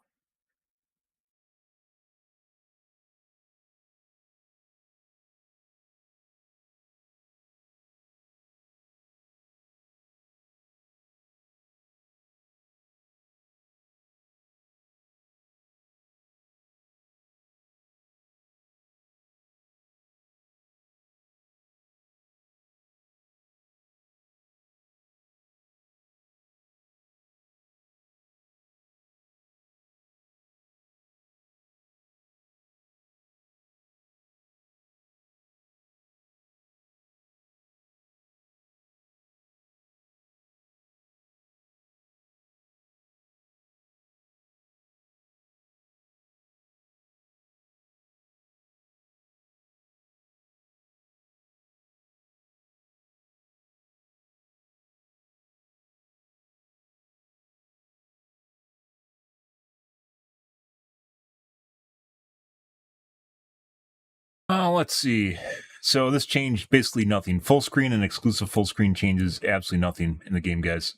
Let's see. So this changed basically nothing. Full screen and exclusive full screen changes absolutely nothing in the game, guys.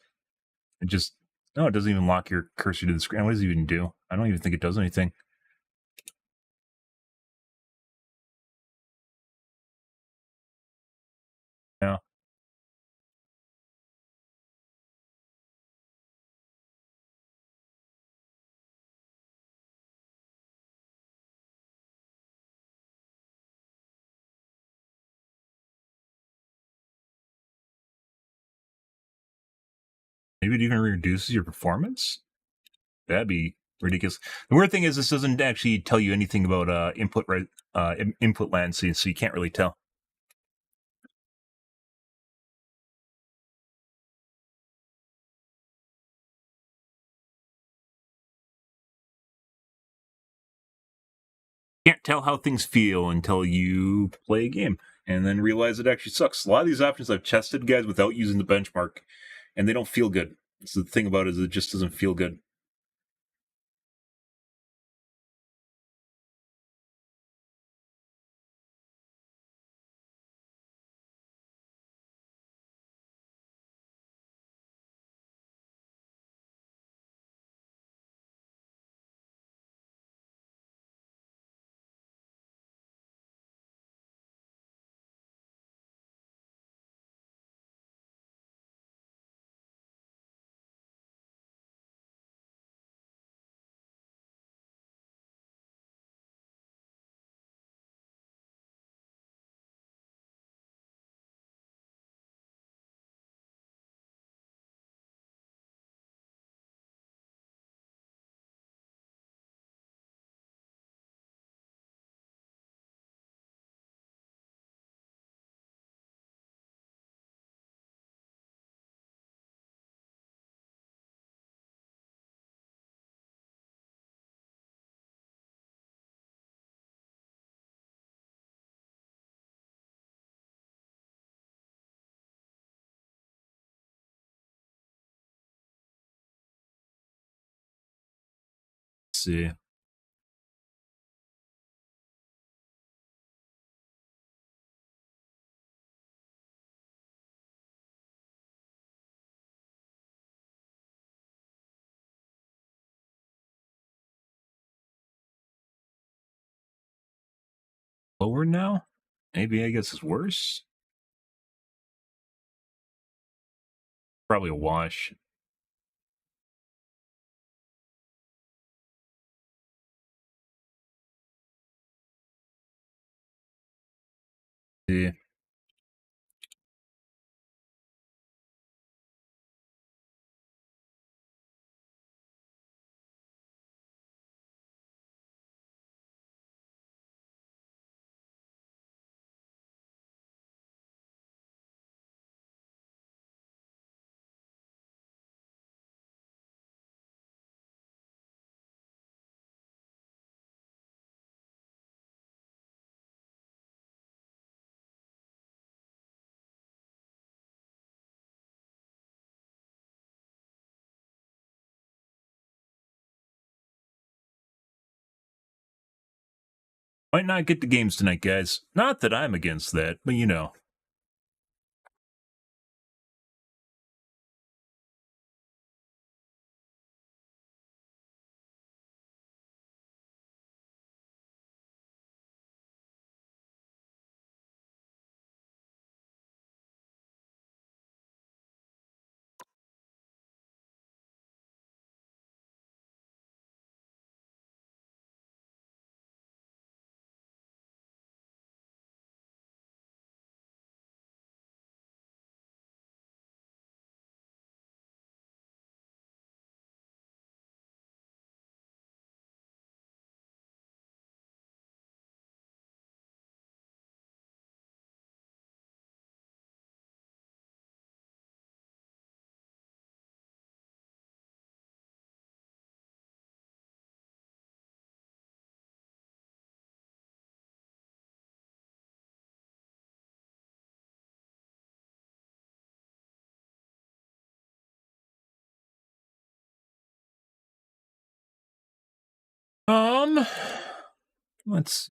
It just no, it doesn't even lock your cursor to the screen. What does it even do? I don't even think it does anything. Yeah. Maybe it even reduces your performance. That'd be ridiculous. The weird thing is, this doesn't actually tell you anything about input latency, so you can't really tell. Can't tell how things feel until you play a game and then realize it actually sucks. A lot of these options I've tested, guys, without using the benchmark, and they don't feel good. So the thing about it is, it just doesn't feel good. see. Lower now? Maybe I guess it's worse. Probably a wash. See. Might not get the games tonight, guys. Not that I'm against that, but you know. Let's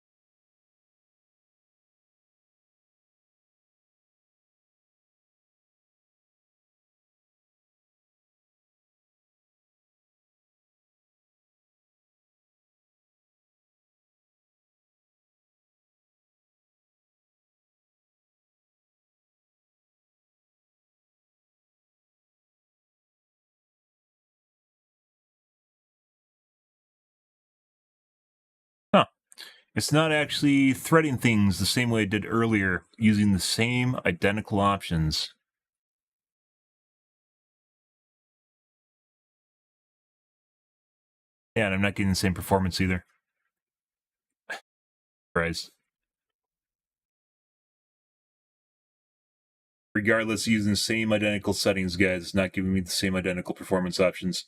huh. It's not actually threading things the same way it did earlier, using the same identical options. Yeah, and I'm not getting the same performance either. Surprise. Regardless, using the same identical settings, guys, it's not giving me the same identical performance options.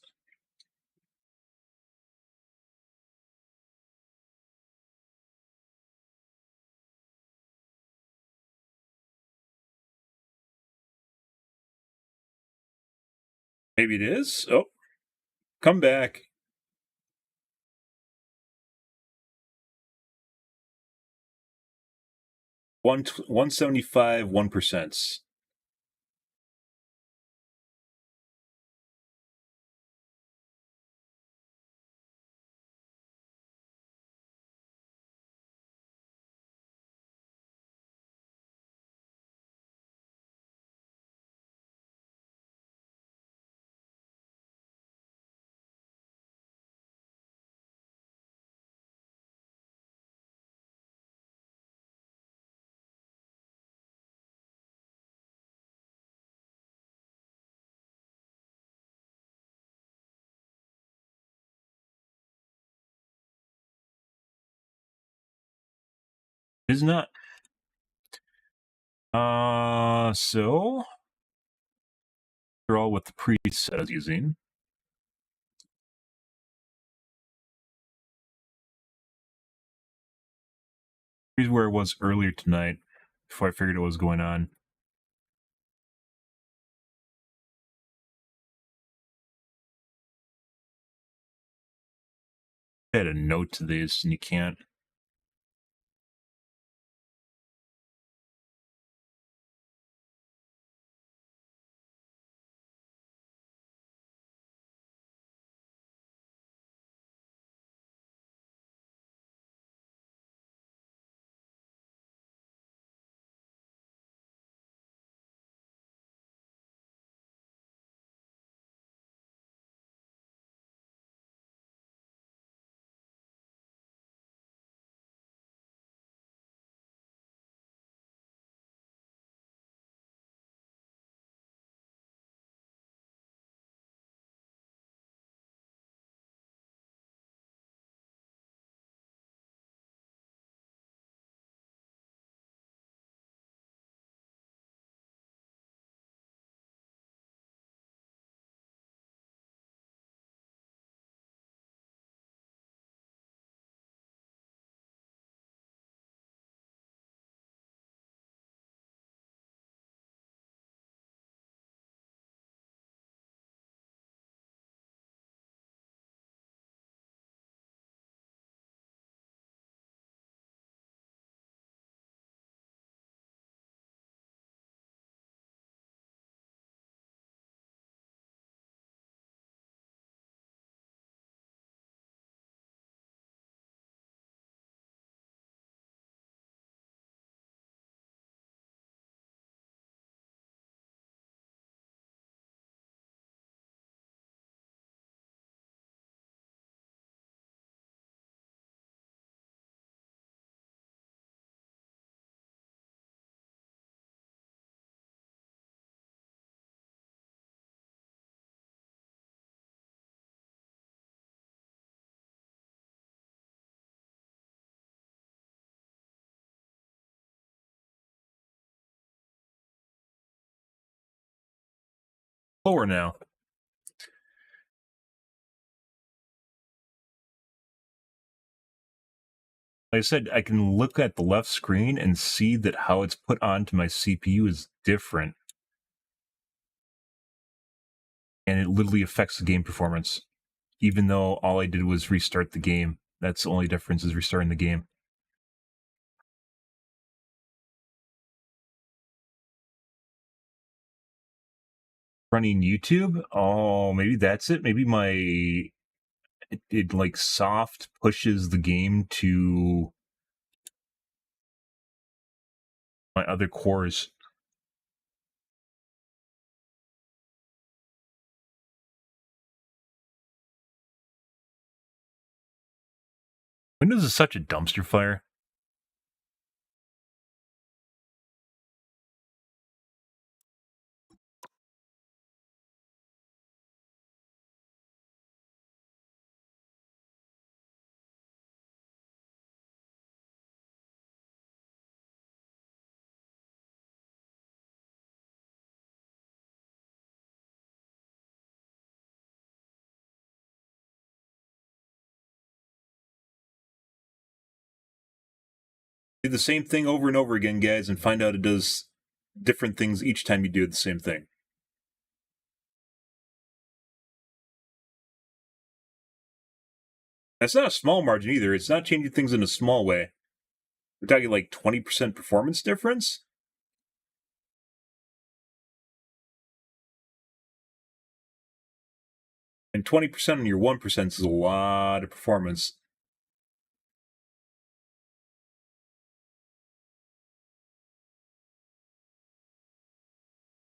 Maybe it is? Oh, come back. 175, 1%. Is not. So they're all what the preset is using. Here's where it was earlier tonight, before I figured out what was going on. Add a note to this, and you can't. Lower now. Like I said, I can look at the left screen and see that how it's put onto my CPU is different. And it literally affects the game performance. Even though all I did was restart the game. That's the only difference, is restarting the game. Running YouTube? Oh, maybe that's it. Maybe it like soft pushes the game to my other cores. Windows is such a dumpster fire. Do the same thing over and over again, guys, and find out it does different things each time you do the same thing. That's not a small margin either. It's not changing things in a small way. We're talking like 20% performance difference. And 20% on your 1% is a lot of performance.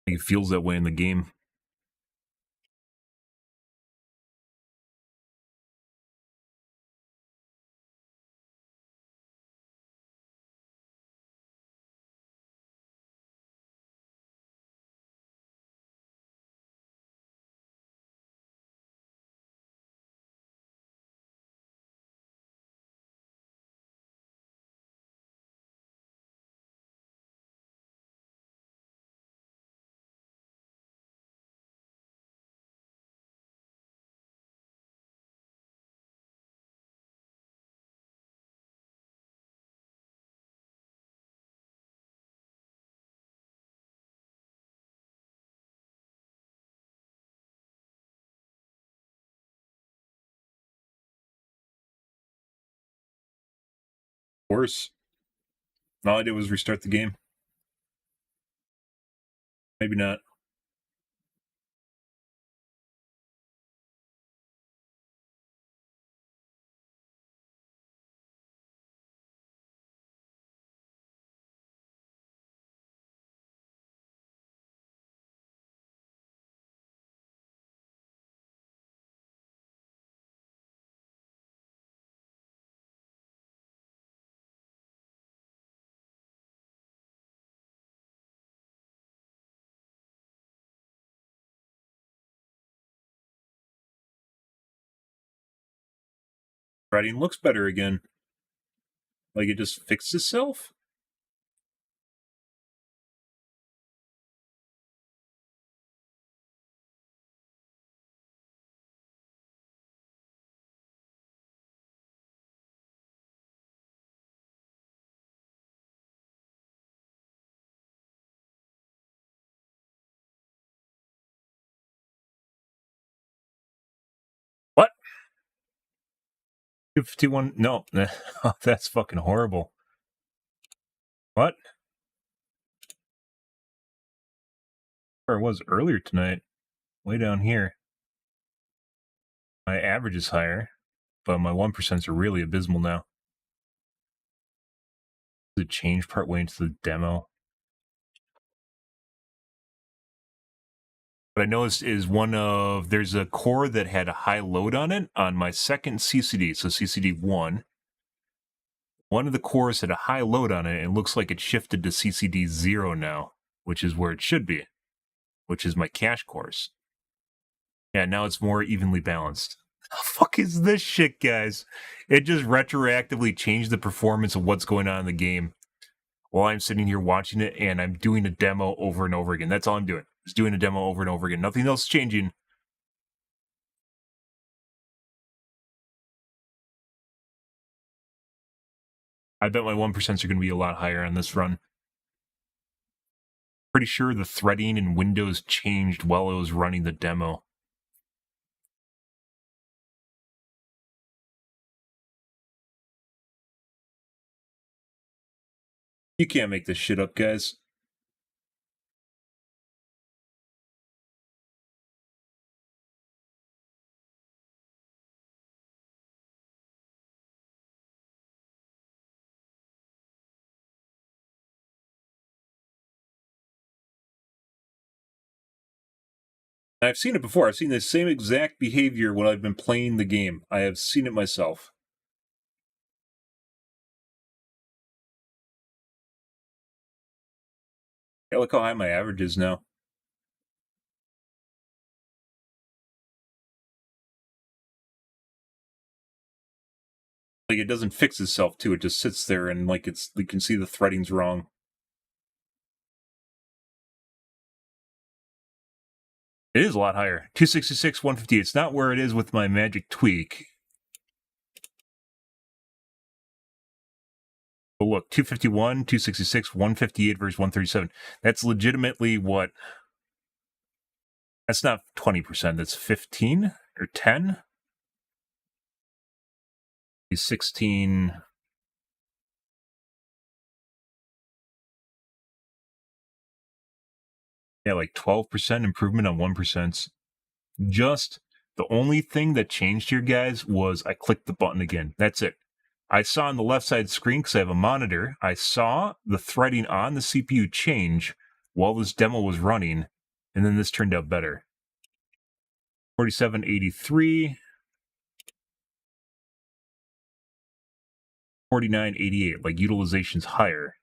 It feels that way in the game. Worse. All I did was restart the game. Maybe not. Writing looks better again. Like it just fixed itself? What? 251? No. That's fucking horrible. What? Where it was earlier tonight. Way down here. My average is higher, but my 1% are really abysmal now. The change part way into the demo. What I noticed is there's a core that had a high load on it on my second CCD, so CCD 1. One of the cores had a high load on it, and it looks like it shifted to CCD 0 now, which is where it should be, which is my cache cores. Yeah, now it's more evenly balanced. The fuck is this shit, guys? It just retroactively changed the performance of what's going on in the game while I'm sitting here watching it, and I'm doing a demo over and over again. That's all I'm doing. Just doing a demo over and over again. Nothing else is changing. I bet my 1% are going to be a lot higher on this run. Pretty sure the threading in Windows changed while I was running the demo. You can't make this shit up, guys. I've seen it before. I've seen the same exact behavior when I've been playing the game. I have seen it myself. Yeah, look how high my average is now. Like, it doesn't fix itself, too. It just sits there and, like, you can see the threading's wrong. It is a lot higher. 266, 158. It's not where it is with my magic tweak. But look, 251, 266, 158 versus 137. That's legitimately what? That's not 20%. That's 15 or 10? 16. Yeah, like 12% improvement on 1%. Just the only thing that changed here, guys, was I clicked the button again. That's it. I saw on the left side screen, because I have a monitor, I saw the threading on the CPU change while this demo was running, and then this turned out better. 4783, 4988, like utilization's higher.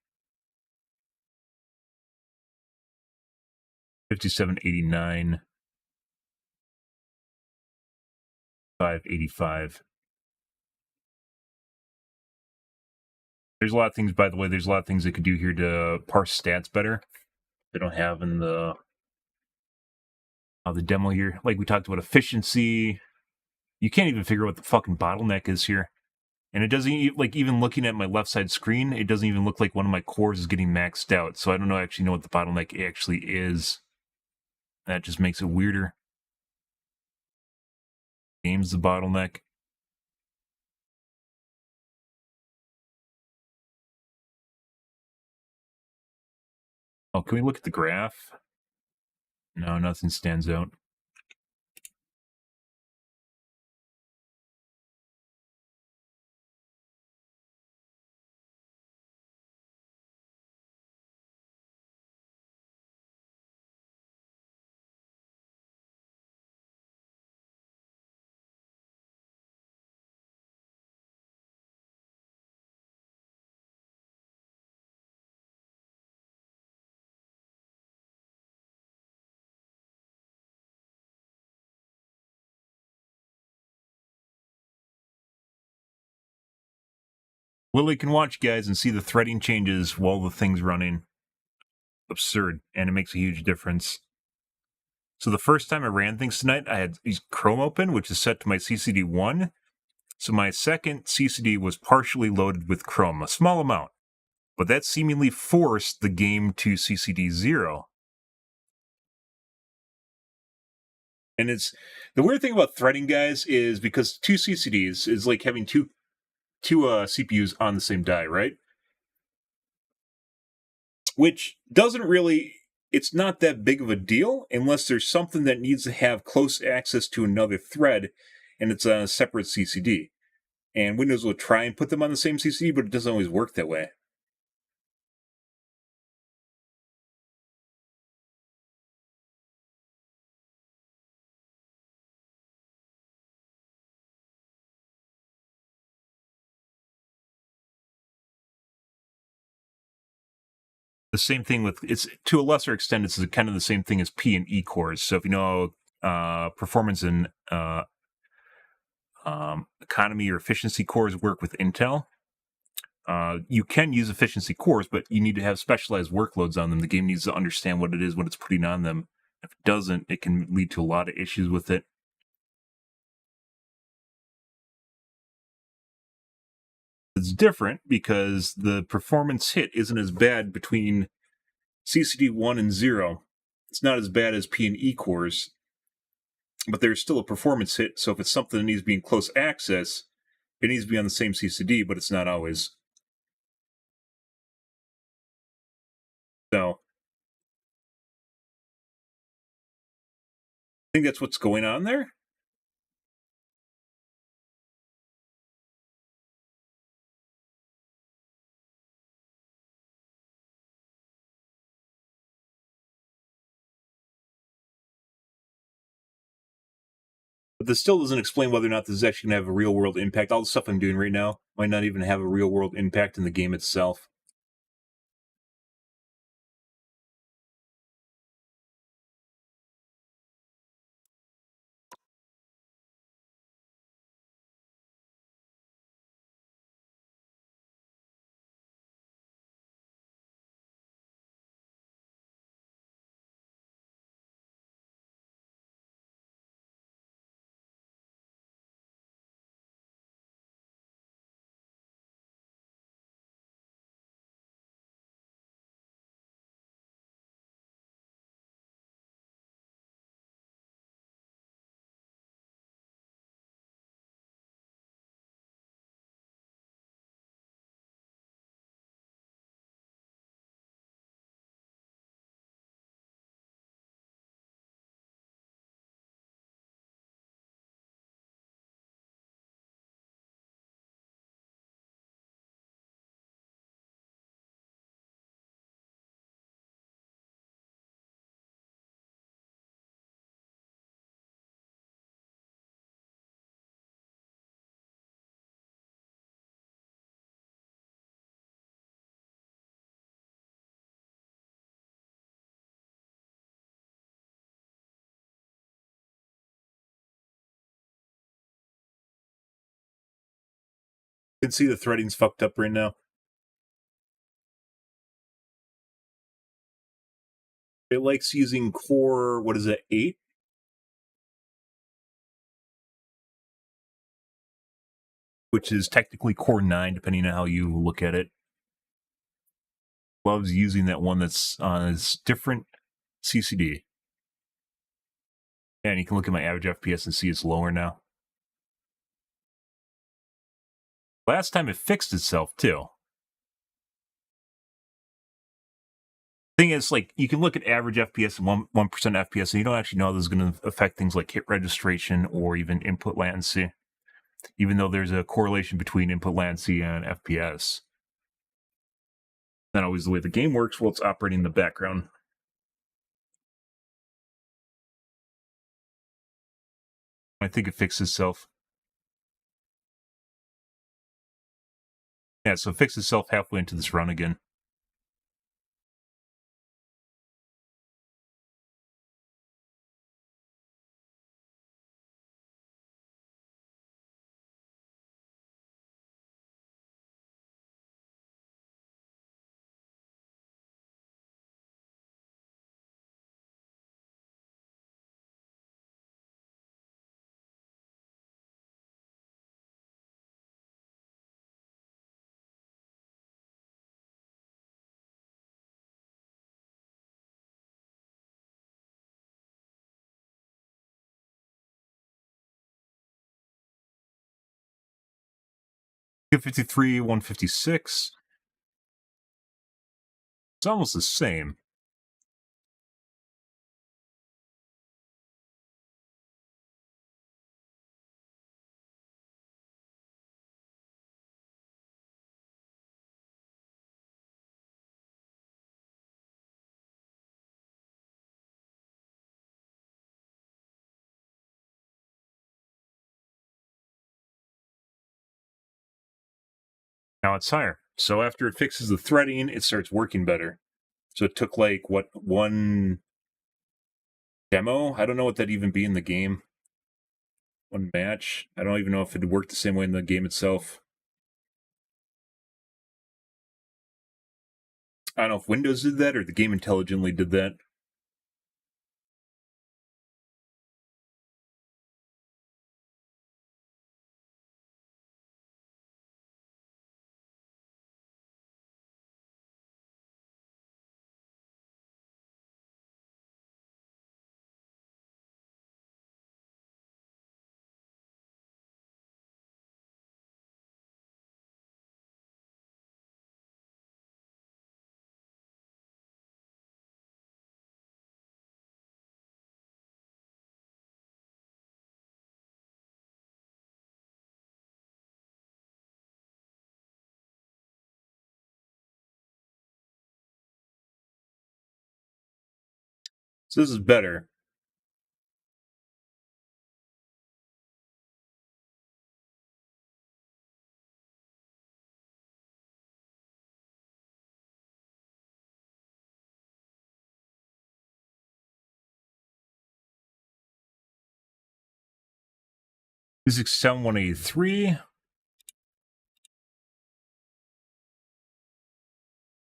5789, 585. There's a lot of things, by the way, there's a lot of things they could do here to parse stats better. They don't have in the demo here. Like we talked about efficiency. You can't even figure out what the fucking bottleneck is here. And it doesn't, like, even looking at my left side screen, it doesn't even look like one of my cores is getting maxed out. So I don't actually know what the bottleneck actually is. That just makes it weirder. Game's the bottleneck. Oh, can we look at the graph? No, nothing stands out. Lily can watch, guys, and see the threading changes while the thing's running. Absurd, and it makes a huge difference. So the first time I ran things tonight, I had Chrome open, which is set to my CCD 1. So my second CCD was partially loaded with Chrome, a small amount. But that seemingly forced the game to CCD 0. And it's the weird thing about threading, guys, is because two CCDs is like having two CPUs on the same die, right? Which doesn't really, it's not that big of a deal unless there's something that needs to have close access to another thread and it's on a separate CCD. And Windows will try and put them on the same CCD, but it doesn't always work that way. The same thing with, it's to a lesser extent, it's kind of the same thing as P and E cores. So if you know performance and economy or efficiency cores work with Intel, you can use efficiency cores, but you need to have specialized workloads on them. The game needs to understand what it is when it's putting on them. If it doesn't, it can lead to a lot of issues with it. It's different because the performance hit isn't as bad between CCD 1 and 0. It's not as bad as P and E cores, but there's still a performance hit. So if it's something that needs to be in close access, it needs to be on the same CCD, but it's not always. So I think that's what's going on there. But this still doesn't explain whether or not this is actually going to have a real world impact. All the stuff I'm doing right now might not even have a real world impact in the game itself. You can see the threading's fucked up right now. It likes using core, what is it, 8? Which is technically core 9, depending on how you look at it. Loves using that one that's on a different CCD. And you can look at my average FPS and see it's lower now. Last time it fixed itself, too. Thing is, like, you can look at average FPS and 1% FPS, and you don't actually know how this is going to affect things like hit registration or even input latency, even though there's a correlation between input latency and FPS. Not always the way the game works while it's operating in the background. I think it fixed itself. Yeah, so it fixed itself halfway into this run again. .253, 156. It's almost the same. Now it's higher. So after it fixes the threading, it starts working better. So it took like, what, one demo? I don't know what that'd even be in the game. One match. I don't even know if it worked the same way in the game itself. I don't know if Windows did that or the game intelligently did that. So this is better. Music sound 183.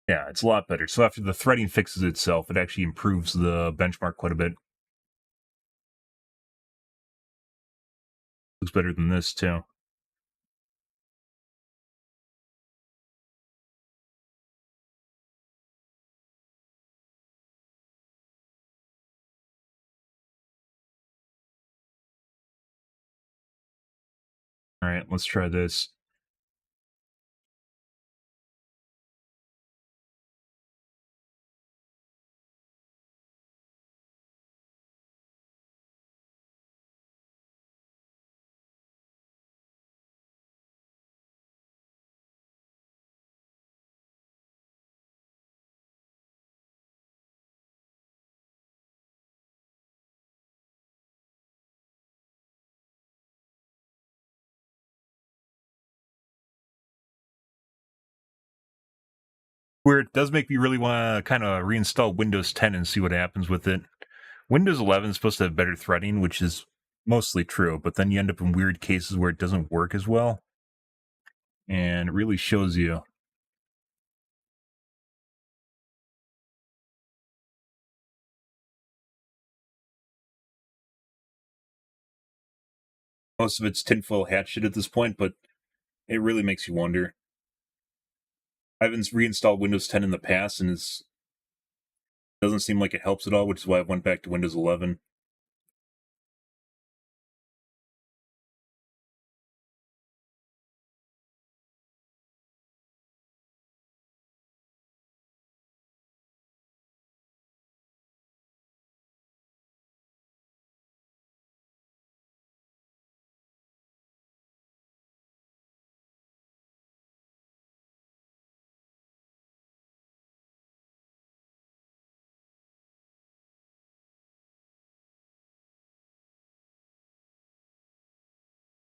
Yeah, it's a lot better. So after the threading fixes itself, it actually improves the benchmark quite a bit. Looks better than this, too. All right, let's try this. Where it does make me really want to kind of reinstall Windows 10 and see what happens with it. Windows 11 is supposed to have better threading, which is mostly true, but then you end up in weird cases where it doesn't work as well. And it really shows you. Most of it's tinfoil hat shit at this point, but it really makes you wonder. I haven't reinstalled Windows 10 in the past, and it doesn't seem like it helps at all, which is why I went back to Windows 11.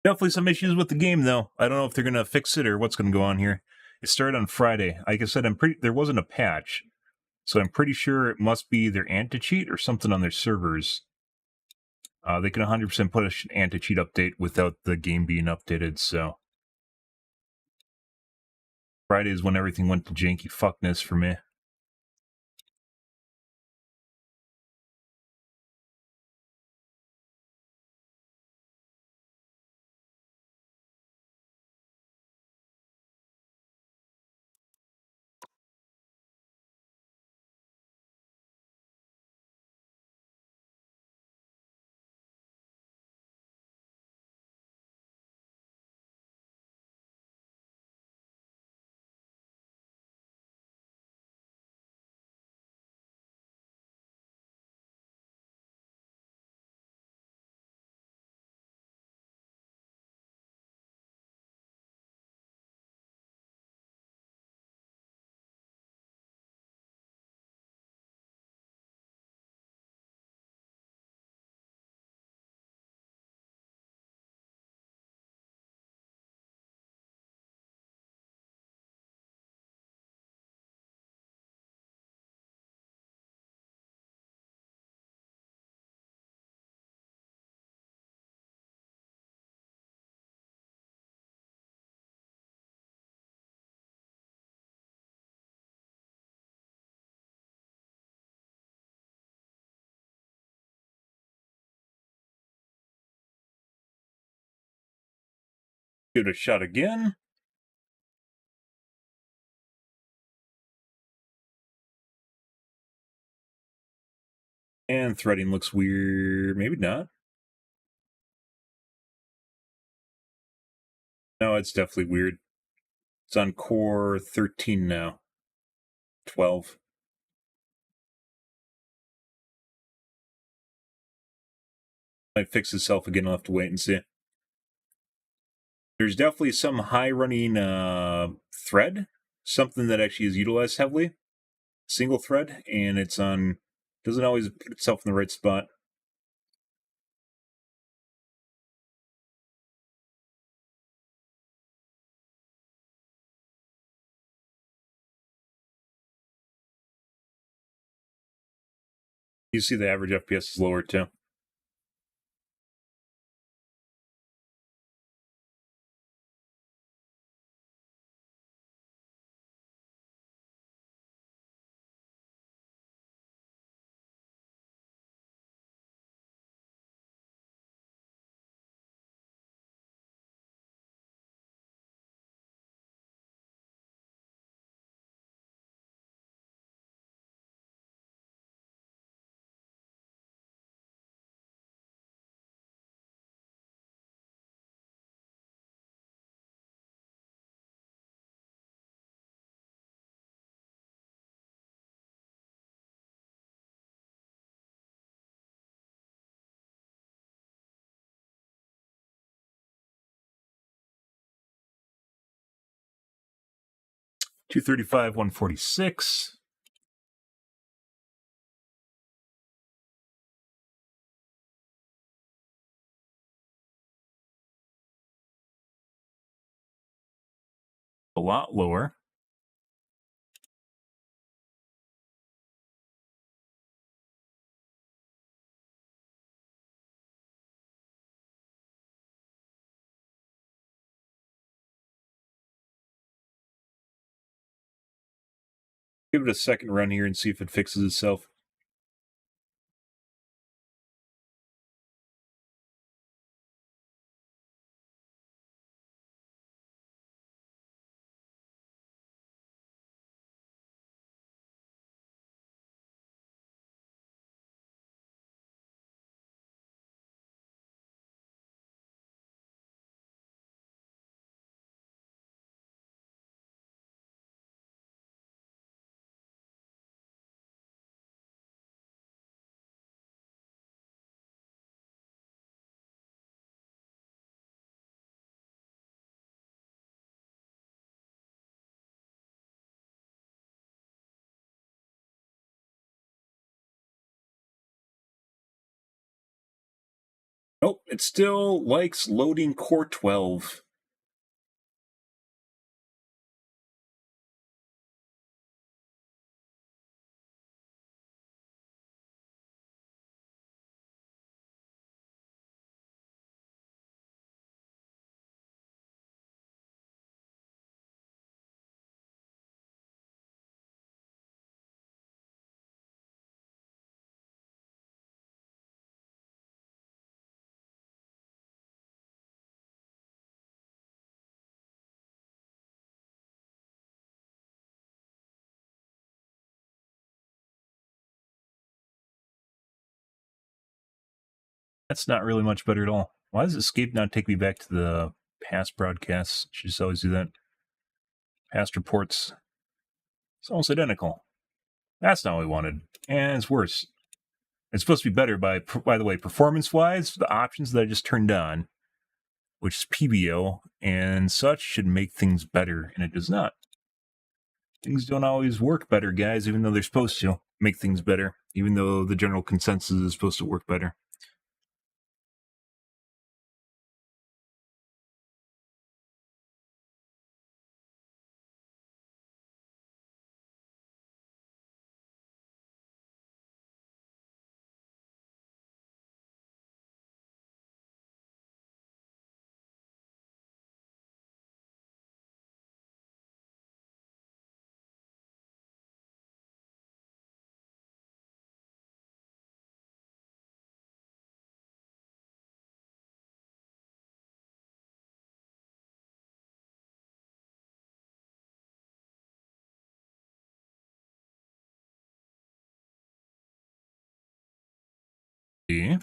Definitely some issues with the game, though. I don't know if they're going to fix it or what's going to go on here. It started on Friday. Like I said, there wasn't a patch, so I'm pretty sure it must be their anti-cheat or something on their servers. They can 100% push an anti-cheat update without the game being updated, so Friday is when everything went to janky fuckness for me. Give it a shot again. And threading looks weird. Maybe not. No, it's definitely weird. It's on core 13 now. 12. Might fix itself again. I'll have to wait and see. There's definitely some high running thread, something that actually is utilized heavily, single thread, and it's on, doesn't always put itself in the right spot. You see the average FPS is lower too. $235, $146. A lot lower. Give it a second run here and see if it fixes itself. Nope, it still likes loading Core 12. That's not really much better at all. Why does escape not take me back to the past broadcasts? Should just always do that. Past reports. It's almost identical. That's not what we wanted. And it's worse. It's supposed to be better by the way, performance-wise, the options that I just turned on, which is PBO and such, should make things better, and it does not. Things don't always work better, guys, even though they're supposed to make things better, even though the general consensus is supposed to work better. See?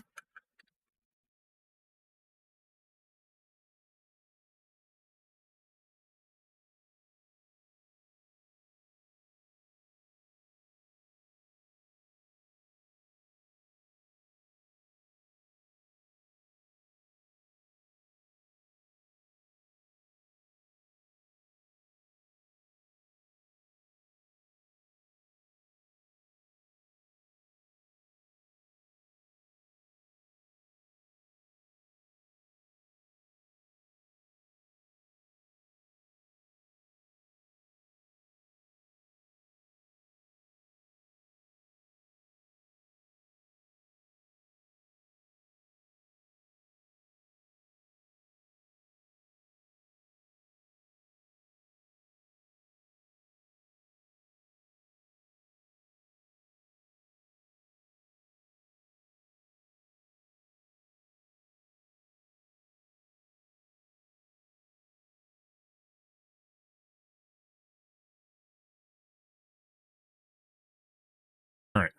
All right.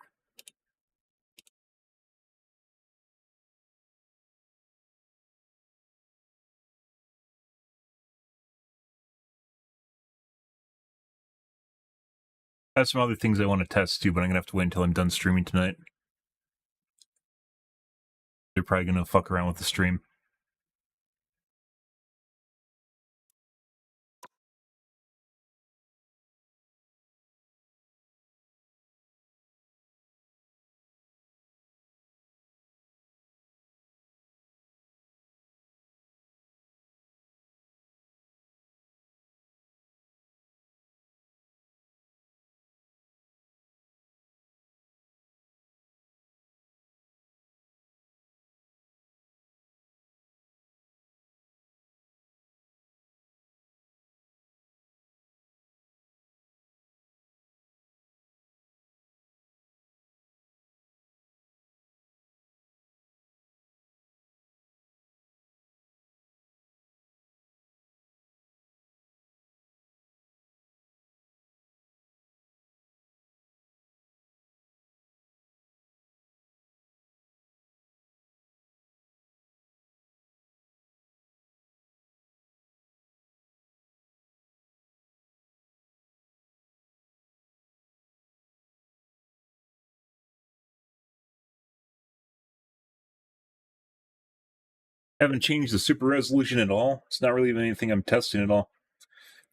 I have some other things I want to test too, but I'm gonna have to wait until I'm done streaming tonight. They're probably gonna fuck around with the stream. Haven't changed the super resolution at all. It's not really anything I'm testing at all.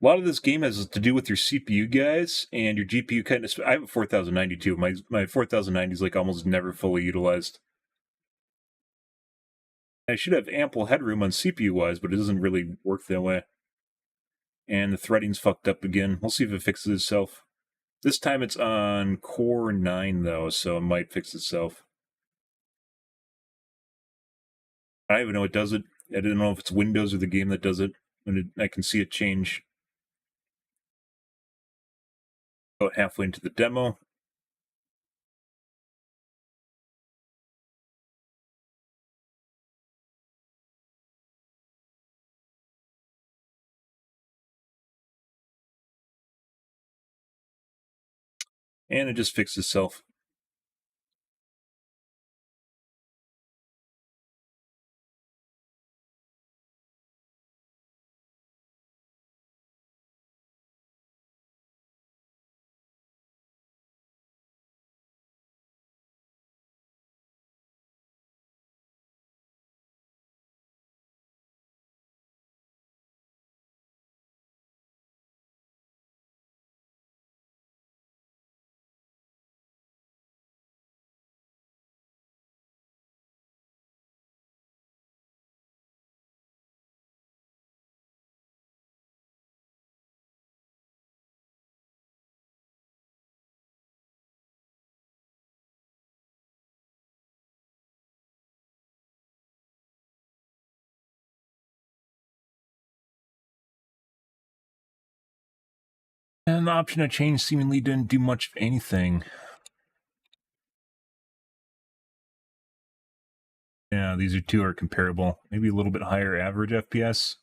A lot of this game has to do with your CPU, guys, and your GPU kind of. I have a 4092. My 4090 is like almost never fully utilized. I should have ample headroom on CPU-wise, but it doesn't really work that way. And the threading's fucked up again. We'll see if it fixes itself. This time it's on Core 9, though, so it might fix itself. I don't even know it does it. I don't know if it's Windows or the game that does it. I can see it change. About halfway into the demo. And it just fixed itself. And the option of change seemingly didn't do much of anything. Yeah, these two are comparable. Maybe a little bit higher average FPS.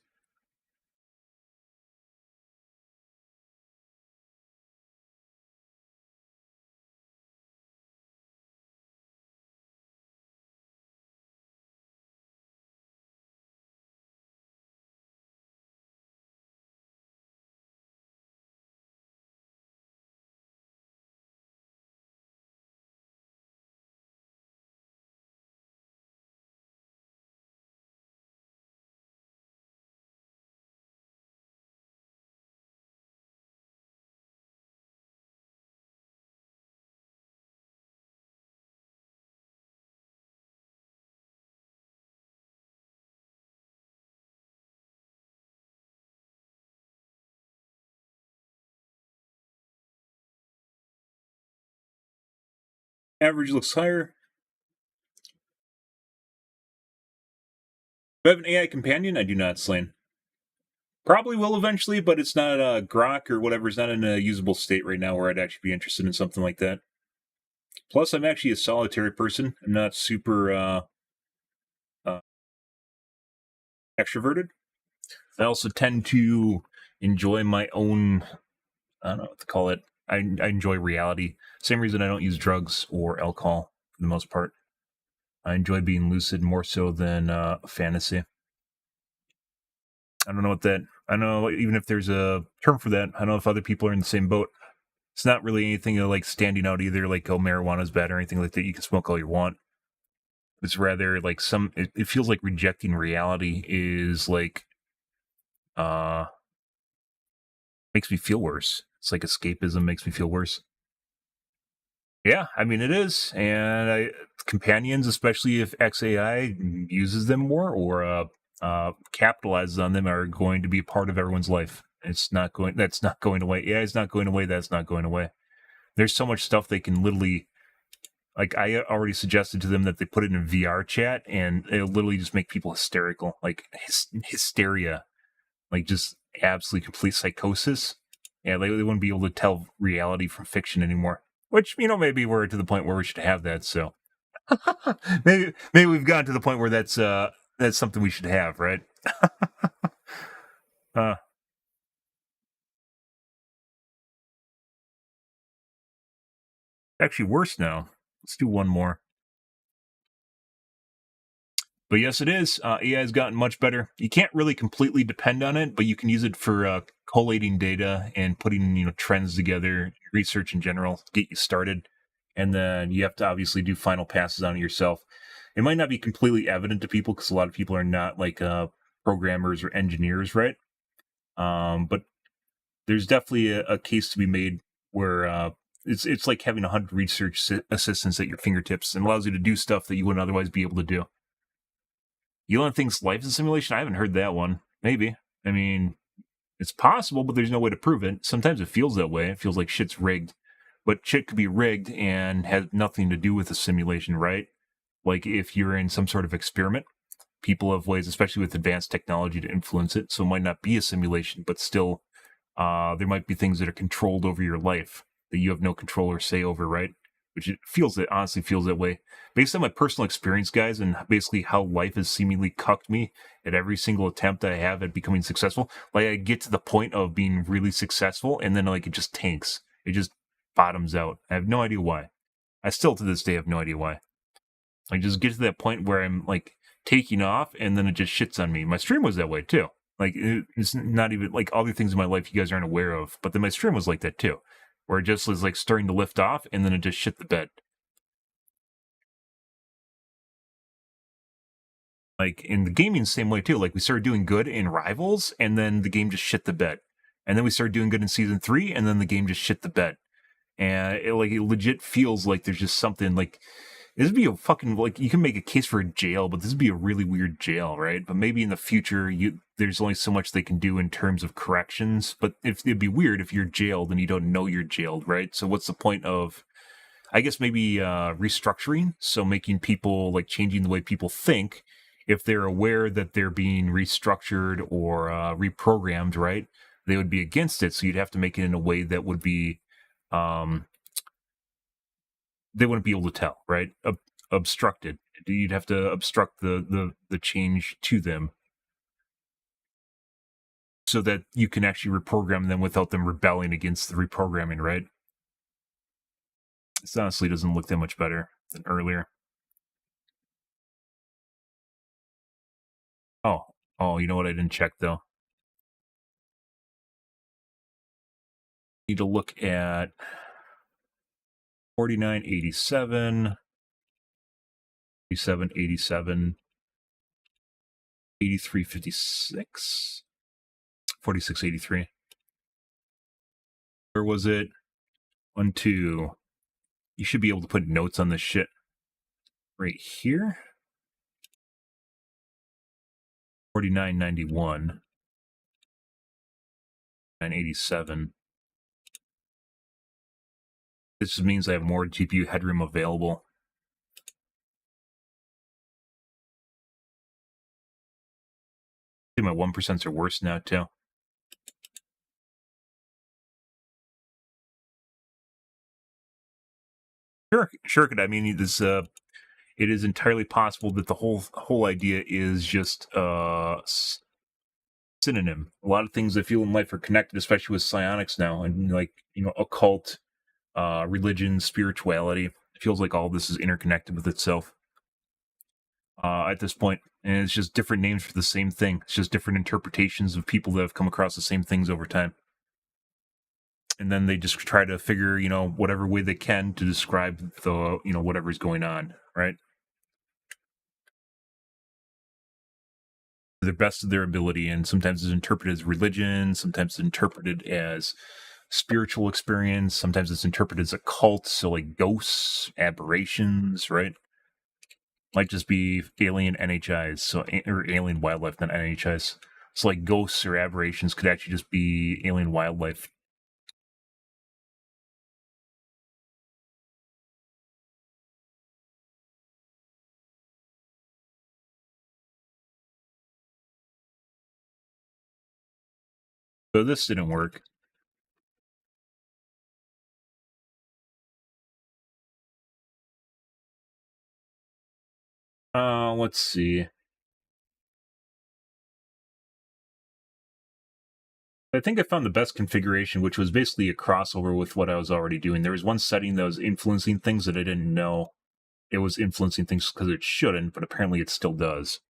Average looks higher. Do I have an AI companion? I do not, Slain. Probably will eventually, but it's not Grok or whatever. It's not in a usable state right now where I'd actually be interested in something like that. Plus, I'm actually a solitary person. I'm not super extroverted. I also tend to enjoy my own, I don't know what to call it. I enjoy reality. Same reason I don't use drugs or alcohol for the most part. I enjoy being lucid more so than fantasy. I don't know what that. I know even if there's a term for that. I don't know if other people are in the same boat. It's not really anything like standing out either, like oh marijuana's bad or anything like that. You can smoke all you want. It's rather like it feels like rejecting reality is like makes me feel worse. It's like escapism makes me feel worse. Yeah, I mean it is, and companions, especially if XAI uses them more or capitalizes on them, are going to be part of everyone's life. It's not going. That's not going away. AI is not going away. That's not going away. There's so much stuff they can literally. Like I already suggested to them that they put it in VR chat, and it'll literally just make people hysterical, like hysteria, like just absolutely complete psychosis. Yeah, they wouldn't be able to tell reality from fiction anymore. Which maybe we're to the point where we should have that. So maybe we've gotten to the point where that's something we should have, right? Actually, worse now. Let's do one more. But yes, it is. AI has gotten much better. You can't really completely depend on it, but you can use it for collating data and putting trends together, research in general, get you started. And then you have to obviously do final passes on it yourself. It might not be completely evident to people because a lot of people are not like programmers or engineers, right? But there's definitely a case to be made where it's like having 100 research assistants at your fingertips and allows you to do stuff that you wouldn't otherwise be able to do. Elon thinks life is a simulation. I haven't heard that one. Maybe. I mean, it's possible, but there's no way to prove it. Sometimes it feels that way. It feels like shit's rigged. But shit could be rigged and has nothing to do with the simulation, right? Like if you're in some sort of experiment, people have ways, especially with advanced technology, to influence it. So it might not be a simulation, but still, there might be things that are controlled over your life that you have no control or say over, right? Which it honestly feels that way. Based on my personal experience, guys, and basically how life has seemingly cucked me at every single attempt I have at becoming successful. Like I get to the point of being really successful, and then like it just tanks. It just bottoms out. I have no idea why. I still to this day have no idea why. I just get to that point where I'm like taking off, and then it just shits on me. My stream was that way too. Like it's not even like all the things in my life you guys aren't aware of, but then my stream was like that too, where it just was like starting to lift off, and then it just shit the bed. Like in the gaming, same way too. Like we started doing good in Rivals, and then the game just shit the bed. And then we started doing good in season 3, and then the game just shit the bed. And it legit feels like there's just something like this would be a fucking like you can make a case for a jail, but this would be a really weird jail, right? But maybe in the future, there's only so much they can do in terms of corrections. But if it'd be weird if you're jailed and you don't know you're jailed, right? So what's the point of? I guess maybe restructuring, so making people like changing the way people think if they're aware that they're being restructured or reprogrammed, right? They would be against it, so you'd have to make it in a way that would be um, they wouldn't be able to tell, right? Obstructed. You'd have to obstruct the change to them so that you can actually reprogram them without them rebelling against the reprogramming, right? This honestly doesn't look that much better than earlier. Oh, you know what? I didn't check though. Need to look at 49.87, 87.87, 83.56, 46.83. Where was it? 1, 2. You should be able to put notes on this shit right here. 49.91, 987. This just means I have more GPU headroom available. I think my 1% are worse now too. Sure. I mean, this it is entirely possible that the whole idea is just synonym. A lot of things I feel in life are connected, especially with psionics now, and like occult, religion, spirituality. It feels like all this is interconnected with itself at this point, and it's just different names for the same thing. It's just different interpretations of people that have come across the same things over time, and then they just try to figure, whatever way they can to describe the, whatever's going on, right? The best of their ability, and sometimes it's interpreted as religion, sometimes it's interpreted as spiritual experience, sometimes it's interpreted as a cult, so like ghosts, aberrations, right? Might just be alien NHIs, or alien wildlife, not NHIs. So like ghosts or aberrations could actually just be alien wildlife. So this didn't work. Let's see. I think I found the best configuration, which was basically a crossover with what I was already doing. There was one setting that was influencing things that I didn't know it was influencing things because it shouldn't, but apparently it still does.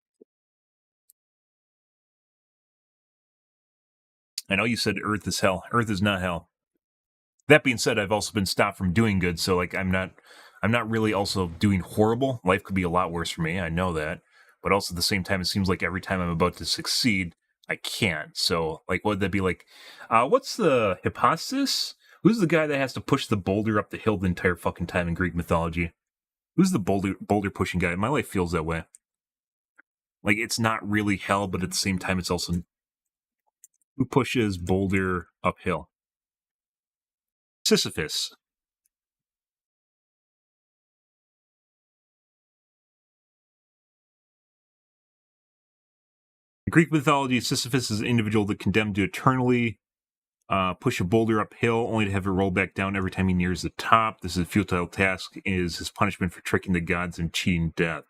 I know you said Earth is hell. Earth is not hell. That being said, I've also been stopped from doing good, so like I'm not really also doing horrible. Life could be a lot worse for me. I know that, but also at the same time, it seems like every time I'm about to succeed, I can't. So like, what would that be like? What's the hypothesis? Who's the guy that has to push the boulder up the hill the entire fucking time in Greek mythology? Who's the boulder pushing guy? My life feels that way. Like, it's not really hell, but at the same time, it's also who pushes boulder uphill. Sisyphus. In Greek mythology, Sisyphus is an individual that condemned to eternally push a boulder uphill, only to have it roll back down every time he nears the top. This is a futile task, is his punishment for tricking the gods and cheating death.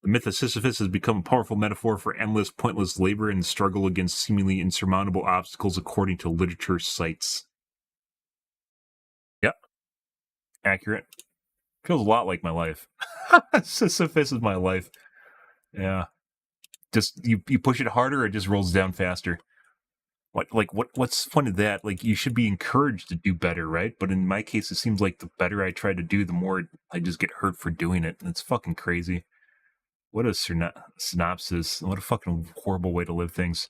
The myth of Sisyphus has become a powerful metaphor for endless, pointless labor and struggle against seemingly insurmountable obstacles, according to literature sites. Yep, accurate. Feels a lot like my life. Sisyphus is my life. Yeah. Just you push it harder, it just rolls down faster. What's fun of that? Like, you should be encouraged to do better, right? But in my case, it seems like the better I try to do, the more I just get hurt for doing it. And it's fucking crazy. What a synopsis. What a fucking horrible way to live things.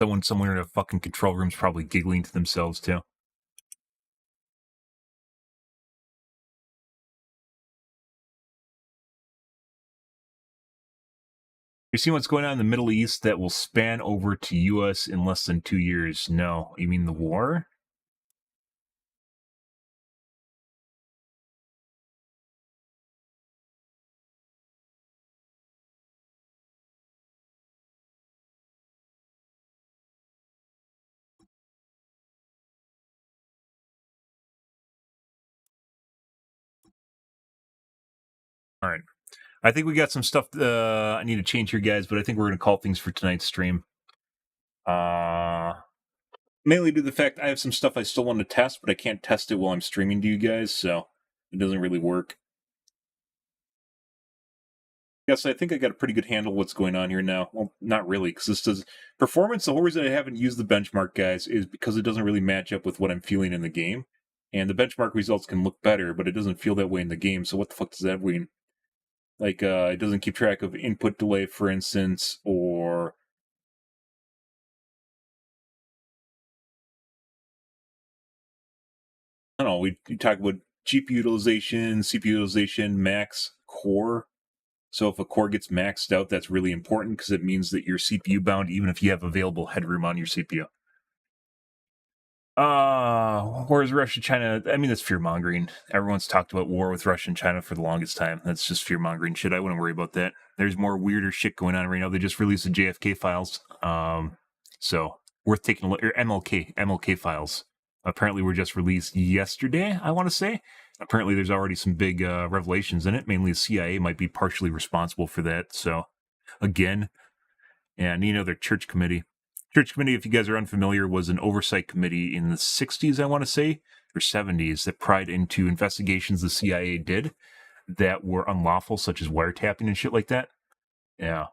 Someone somewhere in a fucking control room's probably giggling to themselves, too. You see what's going on in the Middle East that will span over to US in less than 2 years? No. You mean the war? All right. I think we got some stuff I need to change here, guys, but I think we're going to call things for tonight's stream. Mainly due to the fact I have some stuff I still want to test, but I can't test it while I'm streaming to you guys, so it doesn't really work. Yes, I think I got a pretty good handle what's going on here now. Well, not really, because this does performance. The whole reason I haven't used the benchmark, guys, is because it doesn't really match up with what I'm feeling in the game. And the benchmark results can look better, but it doesn't feel that way in the game. So what the fuck does that mean? Like, it doesn't keep track of input delay, for instance, or I don't know. We talk about GPU utilization, CPU utilization, max core. So if a core gets maxed out, that's really important because it means that you're CPU bound, even if you have available headroom on your CPU. Whereas Russia, China, I mean, that's fear mongering. Everyone's talked about war with Russia and China for the longest time. That's just fear mongering shit. I wouldn't worry about that. There's more weirder shit going on right now. They just released the JFK files. So worth taking a look. Or MLK files. Apparently were just released yesterday, I want to say. Apparently there's already some big revelations in it. Mainly the CIA might be partially responsible for that. So again, and their church committee. Church committee, if you guys are unfamiliar, was an oversight committee in the 60s, I want to say, or 70s, that pried into investigations the CIA did that were unlawful, such as wiretapping and shit like that. Yeah.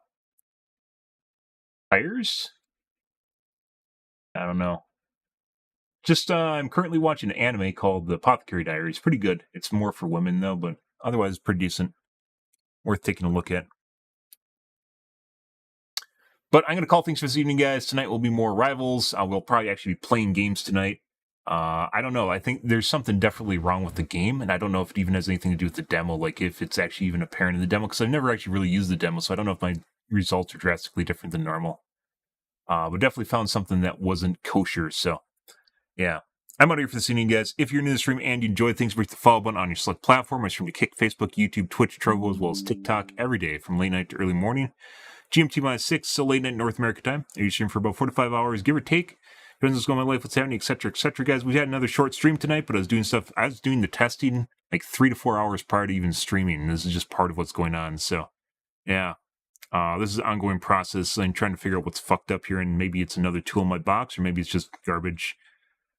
Fires? I don't know. Just, I'm currently watching an anime called The Apothecary Diaries. Pretty good. It's more for women, though, but otherwise pretty decent. Worth taking a look at. But I'm going to call things for this evening, guys. Tonight will be more Rivals. We'll probably actually be playing games tonight. I don't know. I think there's something definitely wrong with the game, and I don't know if it even has anything to do with the demo, like if it's actually even apparent in the demo, because I've never actually really used the demo, so I don't know if my results are drastically different than normal. But definitely found something that wasn't kosher, so yeah. I'm out here for this evening, guys. If you're new to the stream and you enjoy things, hit the follow button on your select platform. I stream to Kick, Facebook, YouTube, Twitch, Trovo, as well as TikTok every day from late night to early morning. GMT minus 6, so late night North America time. I stream for about 4 to 5 hours, give or take. Depends what's going on in my life, what's happening, etc., etc. Guys, we had another short stream tonight, but I was doing the testing like 3 to 4 hours prior to even streaming. And this is just part of what's going on. So, yeah. This is an ongoing process. I'm trying to figure out what's fucked up here, and maybe it's another tool in my box, or maybe it's just garbage.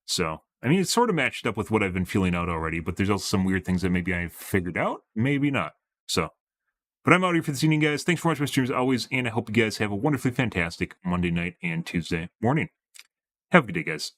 So, I mean, it's sort of matched up with what I've been feeling out already, but there's also some weird things that maybe I've figured out, maybe not. So, but I'm out here for this evening, guys. Thanks for watching my streams as always, and I hope you guys have a wonderfully fantastic Monday night and Tuesday morning. Have a good day, guys.